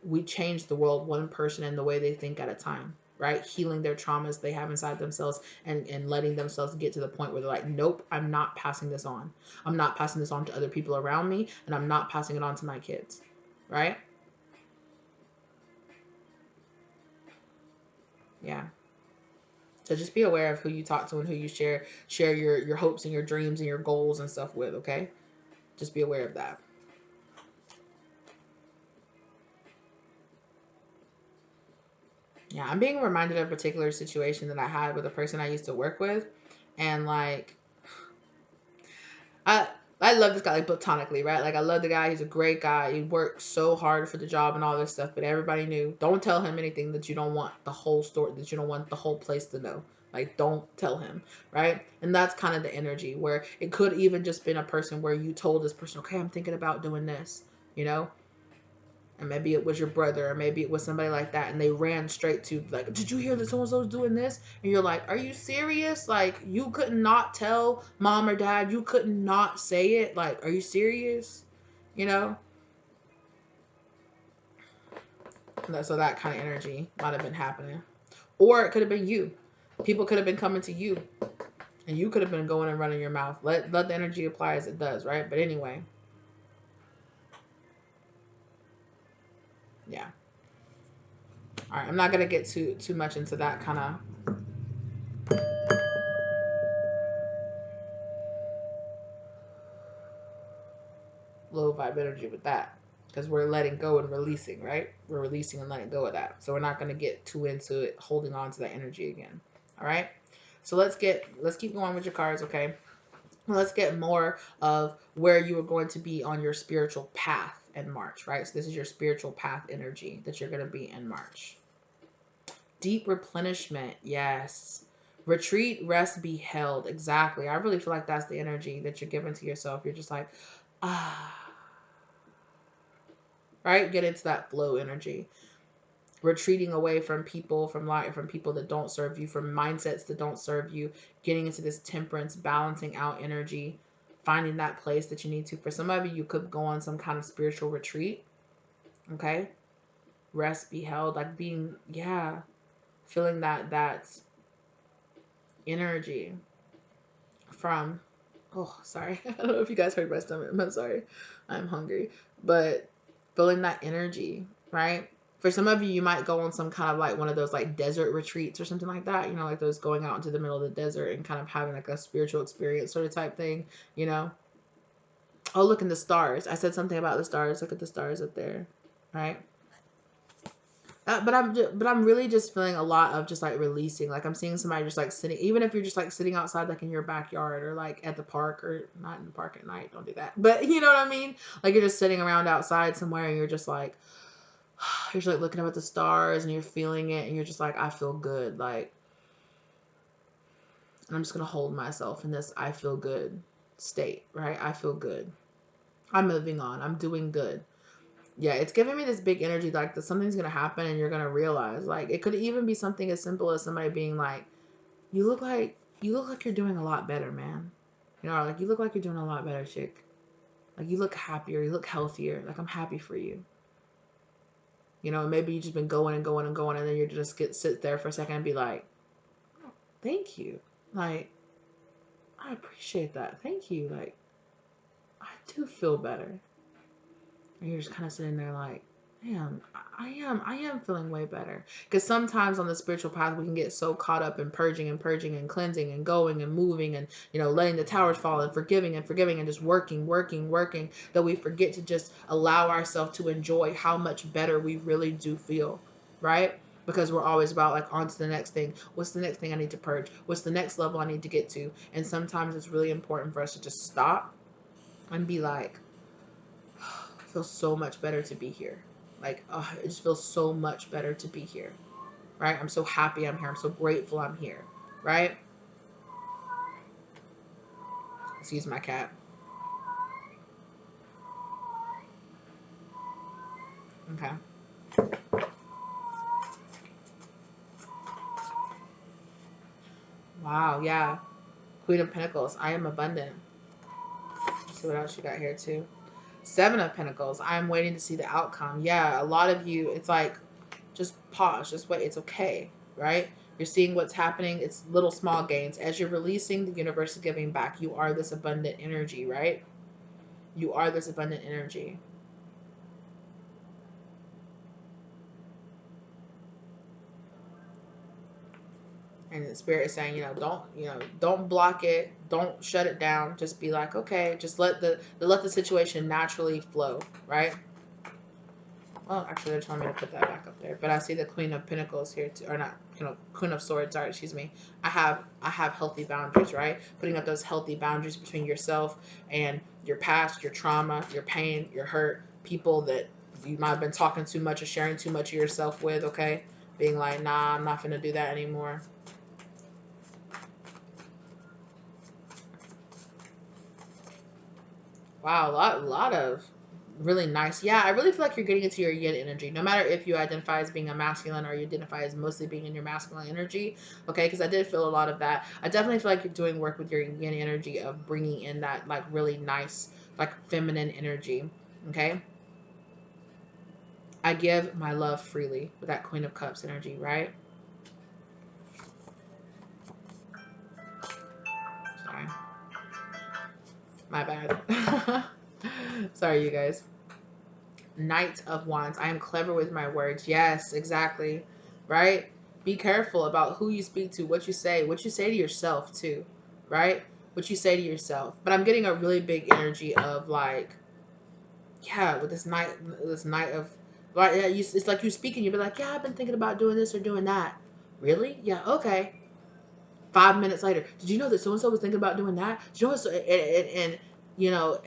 we change the world one person and the way they think at a time, right? Healing their traumas they have inside themselves, and letting themselves get to the point where they're like, nope, I'm not passing this on. I'm not passing this on to other people around me, and I'm not passing it on to my kids, right? Yeah. So just be aware of who you talk to and who you share your hopes and your dreams and your goals and stuff with, okay? Just be aware of that. Yeah, I'm being reminded of a particular situation that I had with a person I used to work with. And like, I I love this guy, like, platonically, right? Like, I love the guy. He's a great guy. He worked so hard for the job and all this stuff, but everybody knew, don't tell him anything that you don't want the whole story, that you don't want the whole place to know. Like, don't tell him, right? And that's kind of the energy where it could even just been a person where you told this person, okay, I'm thinking about doing this, you know? And maybe it was your brother, or maybe it was somebody like that, and they ran straight to, like, did you hear that so-and-so's doing this? And you're like, are you serious? Like, you could not tell mom or dad? You could not say it? Like, are you serious? You know? So that kind of energy might have been happening. Or it could have been you. People could have been coming to you, and you could have been going and running your mouth. Let the energy apply as it does, right? But anyway, yeah. All right, I'm not gonna get too much into that kind of low vibe energy with that, because we're letting go and releasing, right? We're releasing and letting go of that. So we're not going to get too into it, holding on to that energy again. All right. So let's keep going with your cards, okay? Let's get more of where you are going to be on your spiritual path in March, right? So this is your spiritual path energy that you're going to be in March. Deep replenishment, yes. Retreat, rest, be held. Exactly. I really feel like that's the energy that you're giving to yourself. You're just like, ah, right? Get into that flow energy. Retreating away from people, from life, from people that don't serve you, from mindsets that don't serve you, getting into this temperance, balancing out energy, finding that place that you need to. For some of you, you could go on some kind of spiritual retreat. Okay. Rest, be held, like being, yeah, feeling that energy from, oh, sorry. I don't know if you guys heard my stomach. I'm sorry. I'm hungry. But feeling that energy, right? For some of you, you might go on some kind of like one of those like desert retreats or something like that, you know, like those going out into the middle of the desert and kind of having like a spiritual experience sort of type thing, you know. Oh, look in the stars. I said something about the stars. Look at the stars up there, right? But I'm really just feeling a lot of just like releasing. Like I'm seeing somebody just like sitting, even if you're just like sitting outside, like in your backyard or like at the park, or not in the park at night. Don't do that. But you know what I mean? Like you're just sitting around outside somewhere and you're just like, you're just like looking up at the stars and you're feeling it and you're just like, I feel good. Like, and I'm just gonna hold myself in this I feel good state, right? I feel good. I'm moving on. I'm doing good. Yeah, it's giving me this big energy, like that something's gonna happen and you're gonna realize. Like it could even be something as simple as somebody being like, you look like you're doing a lot better, man. You know, like you look like you're doing a lot better, chick. Like you look happier, you look healthier. Like I'm happy for you. You know, maybe you just been going and going and going, and then you just sit there for a second and be like, oh, thank you. Like, I appreciate that. Thank you. Like, I do feel better. And you're just kind of sitting there like, man, I am feeling way better. Because sometimes on the spiritual path, we can get so caught up in purging and purging and cleansing and going and moving and, you know, letting the towers fall and forgiving and just working that we forget to just allow ourselves to enjoy how much better we really do feel, right? Because we're always about like on to the next thing. What's the next thing I need to purge? What's the next level I need to get to? And sometimes it's really important for us to just stop and be like, it feels so much better to be here. Like, oh, it just feels so much better to be here, right? I'm so happy I'm here. I'm so grateful I'm here, right? Excuse my cat. Okay. Wow, yeah. Queen of Pentacles. I am abundant. Let's see what else you got here, too. Seven of Pentacles. I'm waiting to see the outcome. Yeah, a lot of you, it's like, just pause. Just wait. It's okay, right? You're seeing what's happening. It's little small gains. As you're releasing, the universe is giving back. You are this abundant energy, right? You are this abundant energy. And the spirit is saying, don't block it, don't shut it down. Just be like, okay, just let the situation naturally flow, right? Well, actually, they're telling me to put that back up there, but I see the Queen of Pentacles here too, or not, Queen of Swords. Sorry, excuse me. I have healthy boundaries, right? Putting up those healthy boundaries between yourself and your past, your trauma, your pain, your hurt, people that you might have been talking too much or sharing too much of yourself with. Okay, being like, nah, I'm not gonna do that anymore. Wow, a lot of really nice. Yeah, I really feel like you're getting into your yin energy. No matter if you identify as being a masculine or you identify as mostly being in your masculine energy, okay? Because I did feel a lot of that. I definitely feel like you're doing work with your yin energy of bringing in that like really nice, like feminine energy, okay? I give my love freely with that Queen of Cups energy, right? Sorry, my bad. Sorry, you guys. Knight of Wands. I am clever with my words. Yes, exactly. Right? Be careful about who you speak to, what you say to yourself too. Right? What you say to yourself. But I'm getting a really big energy of like, yeah, with this night of, right? Yeah, it's like you speaking. You be like, yeah, I've been thinking about doing this or doing that. Really? Yeah. Okay. 5 minutes later, did you know that so and so was thinking about doing that? Did you know what? And you know,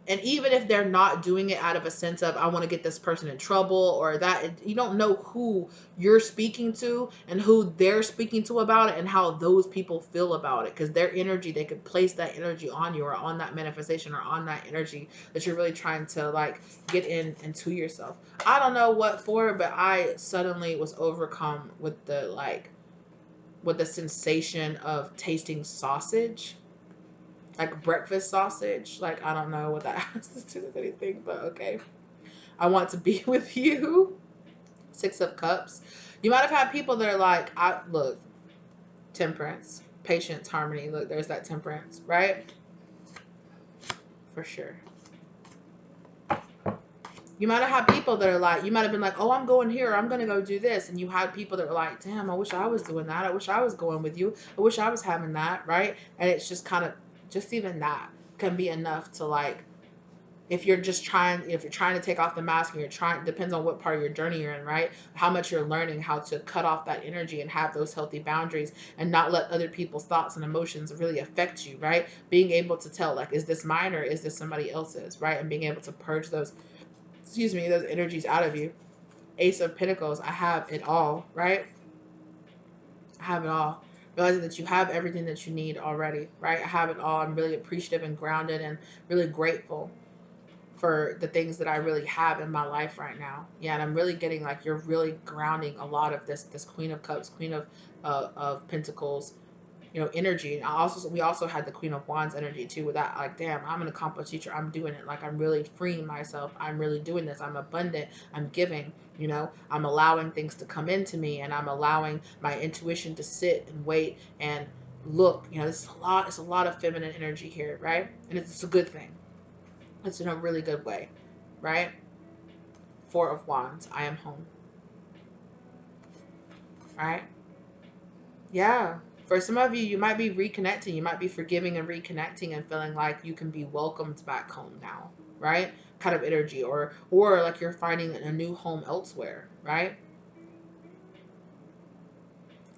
And even if they're not doing it out of a sense of, I want to get this person in trouble or that, you don't know who you're speaking to and who they're speaking to about it and how those people feel about it. Because their energy, they could place that energy on you or on that manifestation or on that energy that you're really trying to like get into yourself. I don't know what for, but I suddenly was overcome with the sensation of tasting sausage, like breakfast sausage. Like, I don't know what that has to do with anything, but okay. I want to be with you. Six of Cups. You might have had people that are like, look, temperance, patience, harmony. Look, there's that temperance, right? For sure. You might have had people that are like, you might have been like, oh, I'm going here, I'm going to go do this. And you had people that were like, damn, I wish I was doing that. I wish I was going with you. I wish I was having that, right? And it's just kind of, just even that can be enough to like, if you're trying to take off the mask and you're trying, depends on what part of your journey you're in, right? How much you're learning how to cut off that energy and have those healthy boundaries and not let other people's thoughts and emotions really affect you, right? Being able to tell, like, is this mine or is this somebody else's, right? And being able to purge those, those energies out of you. Ace of Pentacles, I have it all, right? I have it all. Realizing that you have everything that you need already, right? I have it all. I'm really appreciative and grounded and really grateful for the things that I really have in my life right now. Yeah, and I'm really getting like, you're really grounding a lot of this Queen of Cups, Queen of Pentacles, energy. And we also had the Queen of Wands energy too, with that, like, damn, I'm an accomplished teacher, I'm doing it, like, I'm really freeing myself, I'm really doing this, I'm abundant, I'm giving, I'm allowing things to come into me, and I'm allowing my intuition to sit and wait and look. This is it's a lot of feminine energy here, right? And it's a good thing. It's in a really good way, right? Four of Wands, I am home, right? Yeah. For some of you, you might be reconnecting. You might be forgiving and reconnecting and feeling like you can be welcomed back home now, right? Kind of energy, or like you're finding a new home elsewhere, right?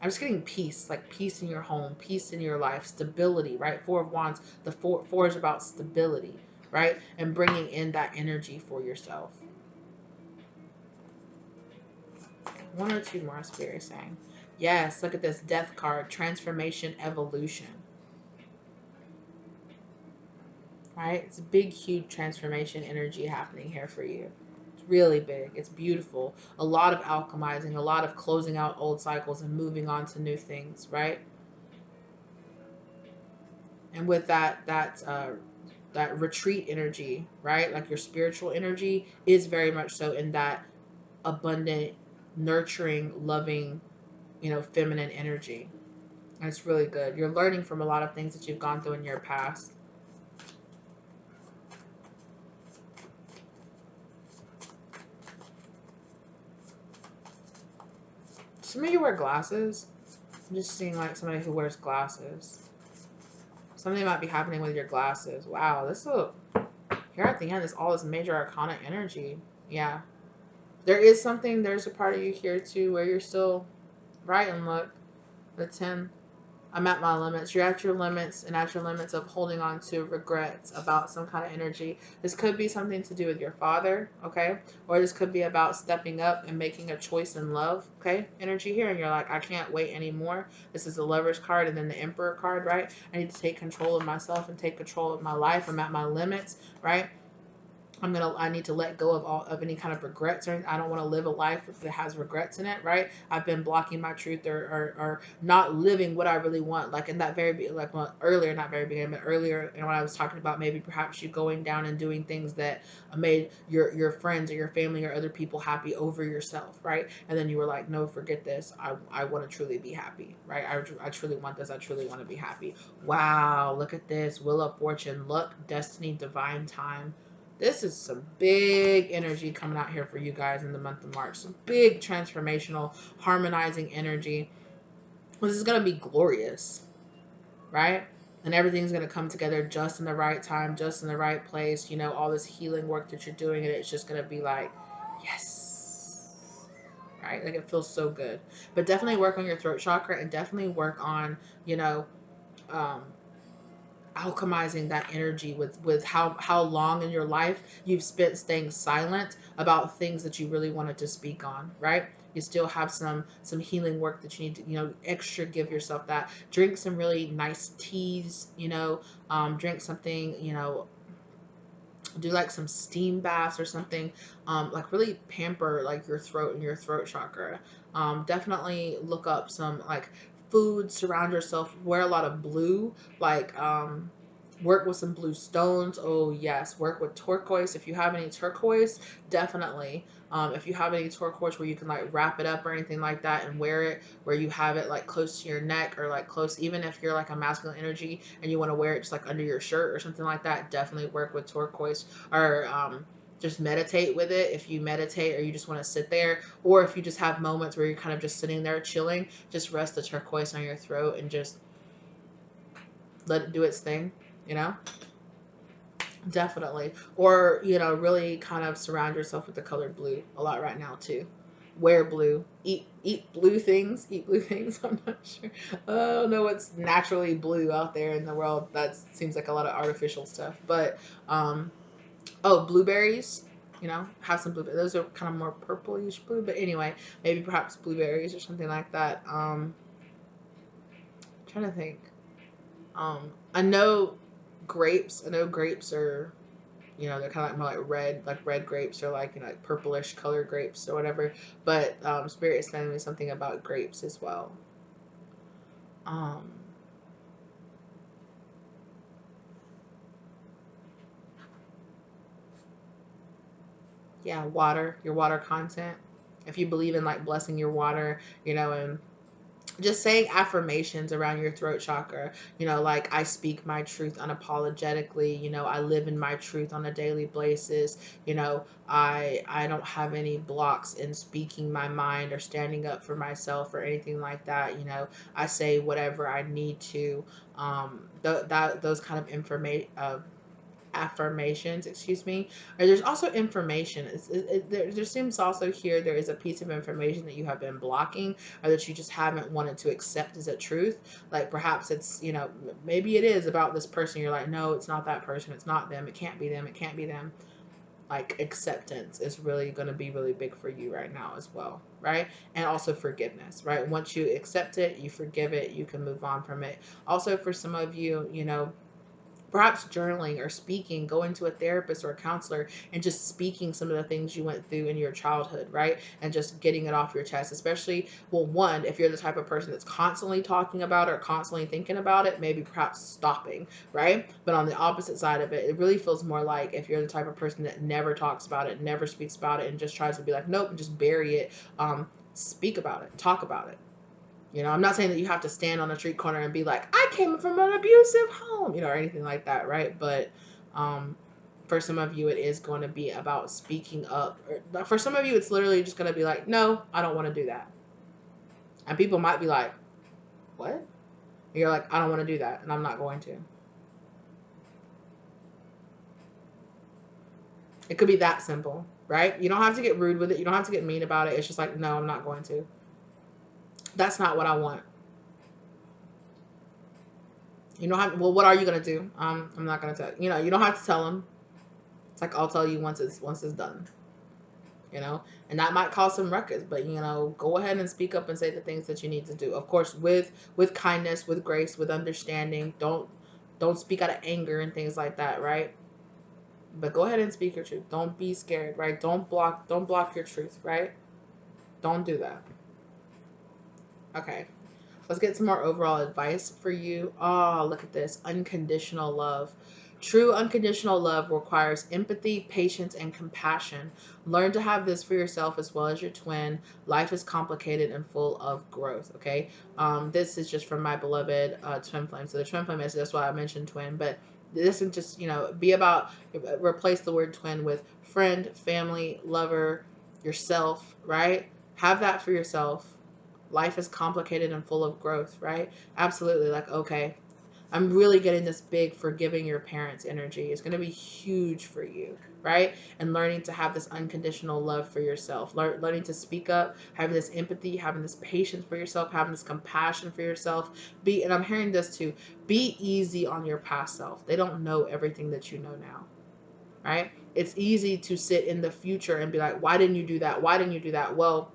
I'm just getting peace, like peace in your home, peace in your life, stability, right? Four of Wands, the four is about stability, right? And bringing in that energy for yourself. One or two more, Spirit is saying. Yes, look at this Death card, transformation, evolution. Right? It's a big, huge transformation energy happening here for you. It's really big. It's beautiful. A lot of alchemizing, a lot of closing out old cycles and moving on to new things, right? And with that retreat energy, right? Like your spiritual energy is very much so in that abundant, nurturing, loving, feminine energy. And it's really good. You're learning from a lot of things that you've gone through in your past. Some of you wear glasses. I'm just seeing like somebody who wears glasses. Something might be happening with your glasses. Wow, here at the end is all this major arcana energy. Yeah. There's a part of you here too where you're still right, and look, the 10. I'm at my limits. You're at your limits, and at your limits of holding on to regrets about some kind of energy. This could be something to do with your father, okay? Or this could be about stepping up and making a choice in love, okay? Energy here, and you're like, I can't wait anymore. This is the Lover's card and then the Emperor card, right? I need to take control of myself and take control of my life. I'm at my limits, right? I need to let go of any kind of regrets, or I don't want to live a life that has regrets in it, right? I've been blocking my truth, or not living what I really want. Like in that earlier, not very beginning, but earlier, when I was talking about maybe perhaps you going down and doing things that made your friends or your family or other people happy over yourself, right? And then you were like, no, forget this. I want to truly be happy, right? I truly want this. I truly want to be happy. Wow, look at this. Wheel of Fortune, luck, destiny, divine time. This is some big energy coming out here for you guys in the month of March. Some big transformational, harmonizing energy. This is going to be glorious, right? And everything's going to come together just in the right time, just in the right place. All this healing work that you're doing, and it's just going to be like, yes, right? Like, it feels so good. But definitely work on your throat chakra, and definitely work on, um, alchemizing that energy with how long in your life you've spent staying silent about things that you really wanted to speak on, right? You still have some healing work that you need to, extra give yourself that. Drink some really nice teas, drink something, do like some steam baths or something, like really pamper like your throat and your throat chakra. Definitely look up some like food, surround yourself, wear a lot of blue, like work with some blue stones. Oh yes, work with turquoise if you have any turquoise. Definitely, if you have any turquoise where you can like wrap it up or anything like that and wear it, where you have it like close to your neck or like close, even if you're like a masculine energy and you want to wear it just like under your shirt or something like that, definitely work with turquoise. Or just meditate with it if you meditate or you just want to sit there, or if you just have moments where you're kind of just sitting there chilling, just rest the turquoise on your throat and just let it do its thing, you know. Definitely. Or, really kind of surround yourself with the color blue a lot right now too. Wear blue. Eat blue things. Eat blue things. I'm not sure. I don't know what's naturally blue out there in the world. That seems like a lot of artificial stuff. But oh, blueberries. Have some blueberries. Those are kind of more purplish blue. But anyway, maybe perhaps blueberries or something like that. Trying to think. I know grapes. I know grapes are, they're kind of like more like red grapes, or like, like purplish colored grapes or whatever. But Spirit is telling me something about grapes as well. Um, yeah, water, your water content. If you believe in like blessing your water, and just saying affirmations around your throat chakra, like I speak my truth unapologetically, I live in my truth on a daily basis, I don't have any blocks in speaking my mind or standing up for myself or anything like that. I say whatever I need to. Those kind of information, affirmations, excuse me. Or there's also information. There seems also here there is a piece of information that you have been blocking, or that you just haven't wanted to accept as a truth. Like perhaps it's, maybe it is about this person. You're like, no, it's not that person. It's not them. It can't be them. It can't be them. Like acceptance is really going to be really big for you right now as well, right? And also forgiveness, right? Once you accept it, you forgive it, you can move on from it. Also for some of you, perhaps journaling or speaking, going to a therapist or a counselor and just speaking some of the things you went through in your childhood, right? And just getting it off your chest, especially, well, one, if you're the type of person that's constantly talking about it or constantly thinking about it, maybe perhaps stopping, right? But on the opposite side of it, it really feels more like if you're the type of person that never talks about it, never speaks about it, and just tries to be like, nope, and just bury it, speak about it, talk about it. I'm not saying that you have to stand on a street corner and be like, I came from an abusive home, or anything like that, right? But for some of you, it is going to be about speaking up. For some of you, it's literally just going to be like, no, I don't want to do that. And people might be like, what? And you're like, I don't want to do that, and I'm not going to. It could be that simple, right? You don't have to get rude with it. You don't have to get mean about it. It's just like, no, I'm not going to. That's not what I want. You don't have. Well, what are you gonna do? I'm not gonna tell. You don't have to tell them. It's like I'll tell you once it's done. And that might cause some ruckus, but go ahead and speak up and say the things that you need to do. Of course, with kindness, with grace, with understanding. Don't speak out of anger and things like that, right? But go ahead and speak your truth. Don't be scared, right? Don't block your truth, right? Don't do that. Okay. Let's get some more overall advice for you. Oh, look at this. Unconditional love. True unconditional love requires empathy, patience, and compassion. Learn to have this for yourself as well as your twin. Life is complicated and full of growth, okay? This is just from my beloved twin flame. So the twin flame is, that's why I mentioned twin, but this is just, be about, replace the word twin with friend, family, lover, yourself, right? Have that for yourself. Life is complicated and full of growth, right? Absolutely. Like, okay, I'm really getting this big forgiving your parents energy. It's going to be huge for you, right? And learning to have this unconditional love for yourself, learning to speak up, having this empathy, having this patience for yourself, having this compassion for yourself. And I'm hearing this too, be easy on your past self. They don't know everything that you know now, right? It's easy to sit in the future and be like, why didn't you do that? Why didn't you do that? Well,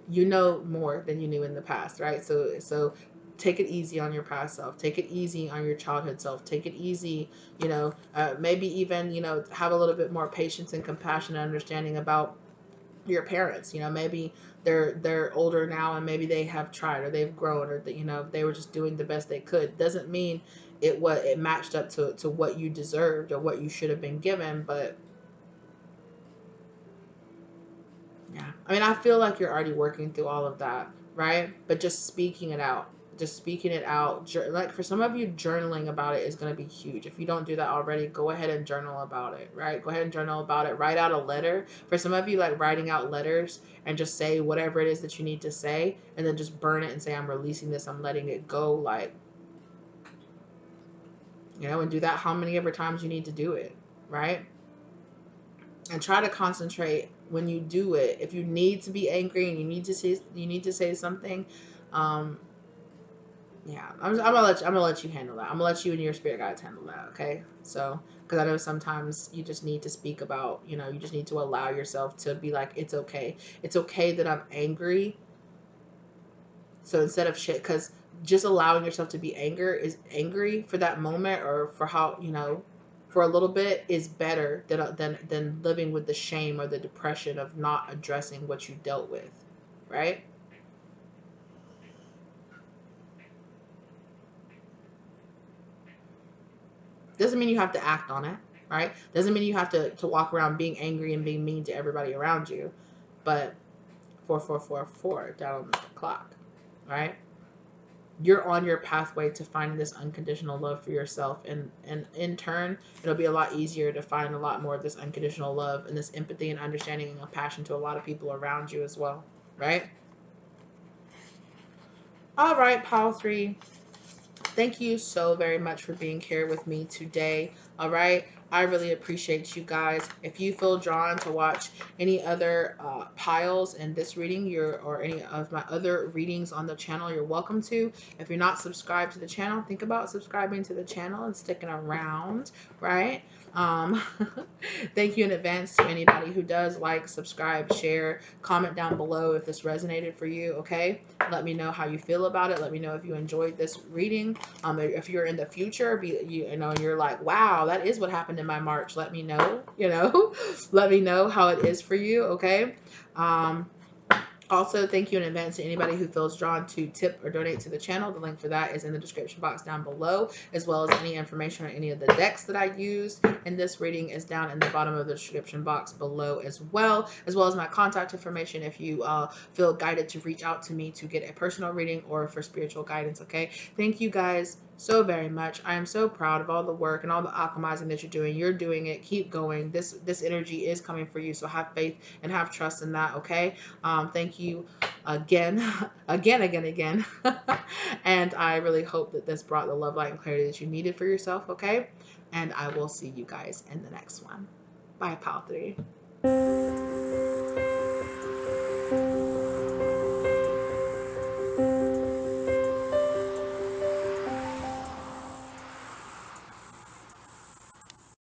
you know more than you knew in the past, right? So take it easy on your past self. Take it easy on your childhood self. Take it easy, maybe even, have a little bit more patience and compassion and understanding about your parents. Maybe they're older now and maybe they have tried or they've grown, or that, they were just doing the best they could. Doesn't mean it matched up to what you deserved or what you should have been given, but yeah. I mean, I feel like you're already working through all of that, right? But just speaking it out. Just speaking it out. Like for some of you, journaling about it is going to be huge. If you don't do that already, go ahead and journal about it, right? Go ahead and journal about it. Write out a letter. For some of you, like writing out letters and just say whatever it is that you need to say, and then just burn it and say, I'm releasing this, I'm letting it go. Like, and do that how many ever times you need to do it, right? And try to concentrate when you do it. If you need to be angry and you need to say something, um, yeah, I'm gonna let you handle that. I'm gonna let you and your spirit guides handle that. Okay, so because I know sometimes you just need to speak about, you just need to allow yourself to be like, it's okay that I'm angry. So instead of shit, because just allowing yourself to be angry for that moment, or for how, for a little bit, is better than living with the shame or the depression of not addressing what you dealt with, right? Doesn't mean you have to act on it, right? Doesn't mean you have to walk around being angry and being mean to everybody around you, but 4444 down on the clock, right? You're on your pathway to finding this unconditional love for yourself, and in turn, it'll be a lot easier to find a lot more of this unconditional love and this empathy and understanding and compassion to a lot of people around you as well, right? All right, pile 3, thank you so very much for being here with me today. All right. I really appreciate you guys. If you feel drawn to watch any other piles in this reading, or any of my other readings on the channel, you're welcome to. If you're not subscribed to the channel, think about subscribing to the channel and sticking around, right? Um, thank you in advance to anybody who does like, subscribe, share, comment down below if this resonated for you, okay? Let me know how you feel about it. Let me know if you enjoyed this reading. If you're in the future, and you're like, wow, that is what happened in my March. Let me know, let me know how it is for you, okay? Also, thank you in advance to anybody who feels drawn to tip or donate to the channel. The link for that is in the description box down below, as well as any information on any of the decks that I used in this reading is down in the bottom of the description box below, as well as my contact information if you feel guided to reach out to me to get a personal reading or for spiritual guidance, okay? Thank you guys so very much. I am so proud of all the work and all the alchemizing that you're doing. You're doing it. Keep going. This energy is coming for you, so have faith and have trust in that, okay? Thank you again, again. And I really hope that this brought the love, light, and clarity that you needed for yourself, okay? And I will see you guys in the next one. Bye, pal 3.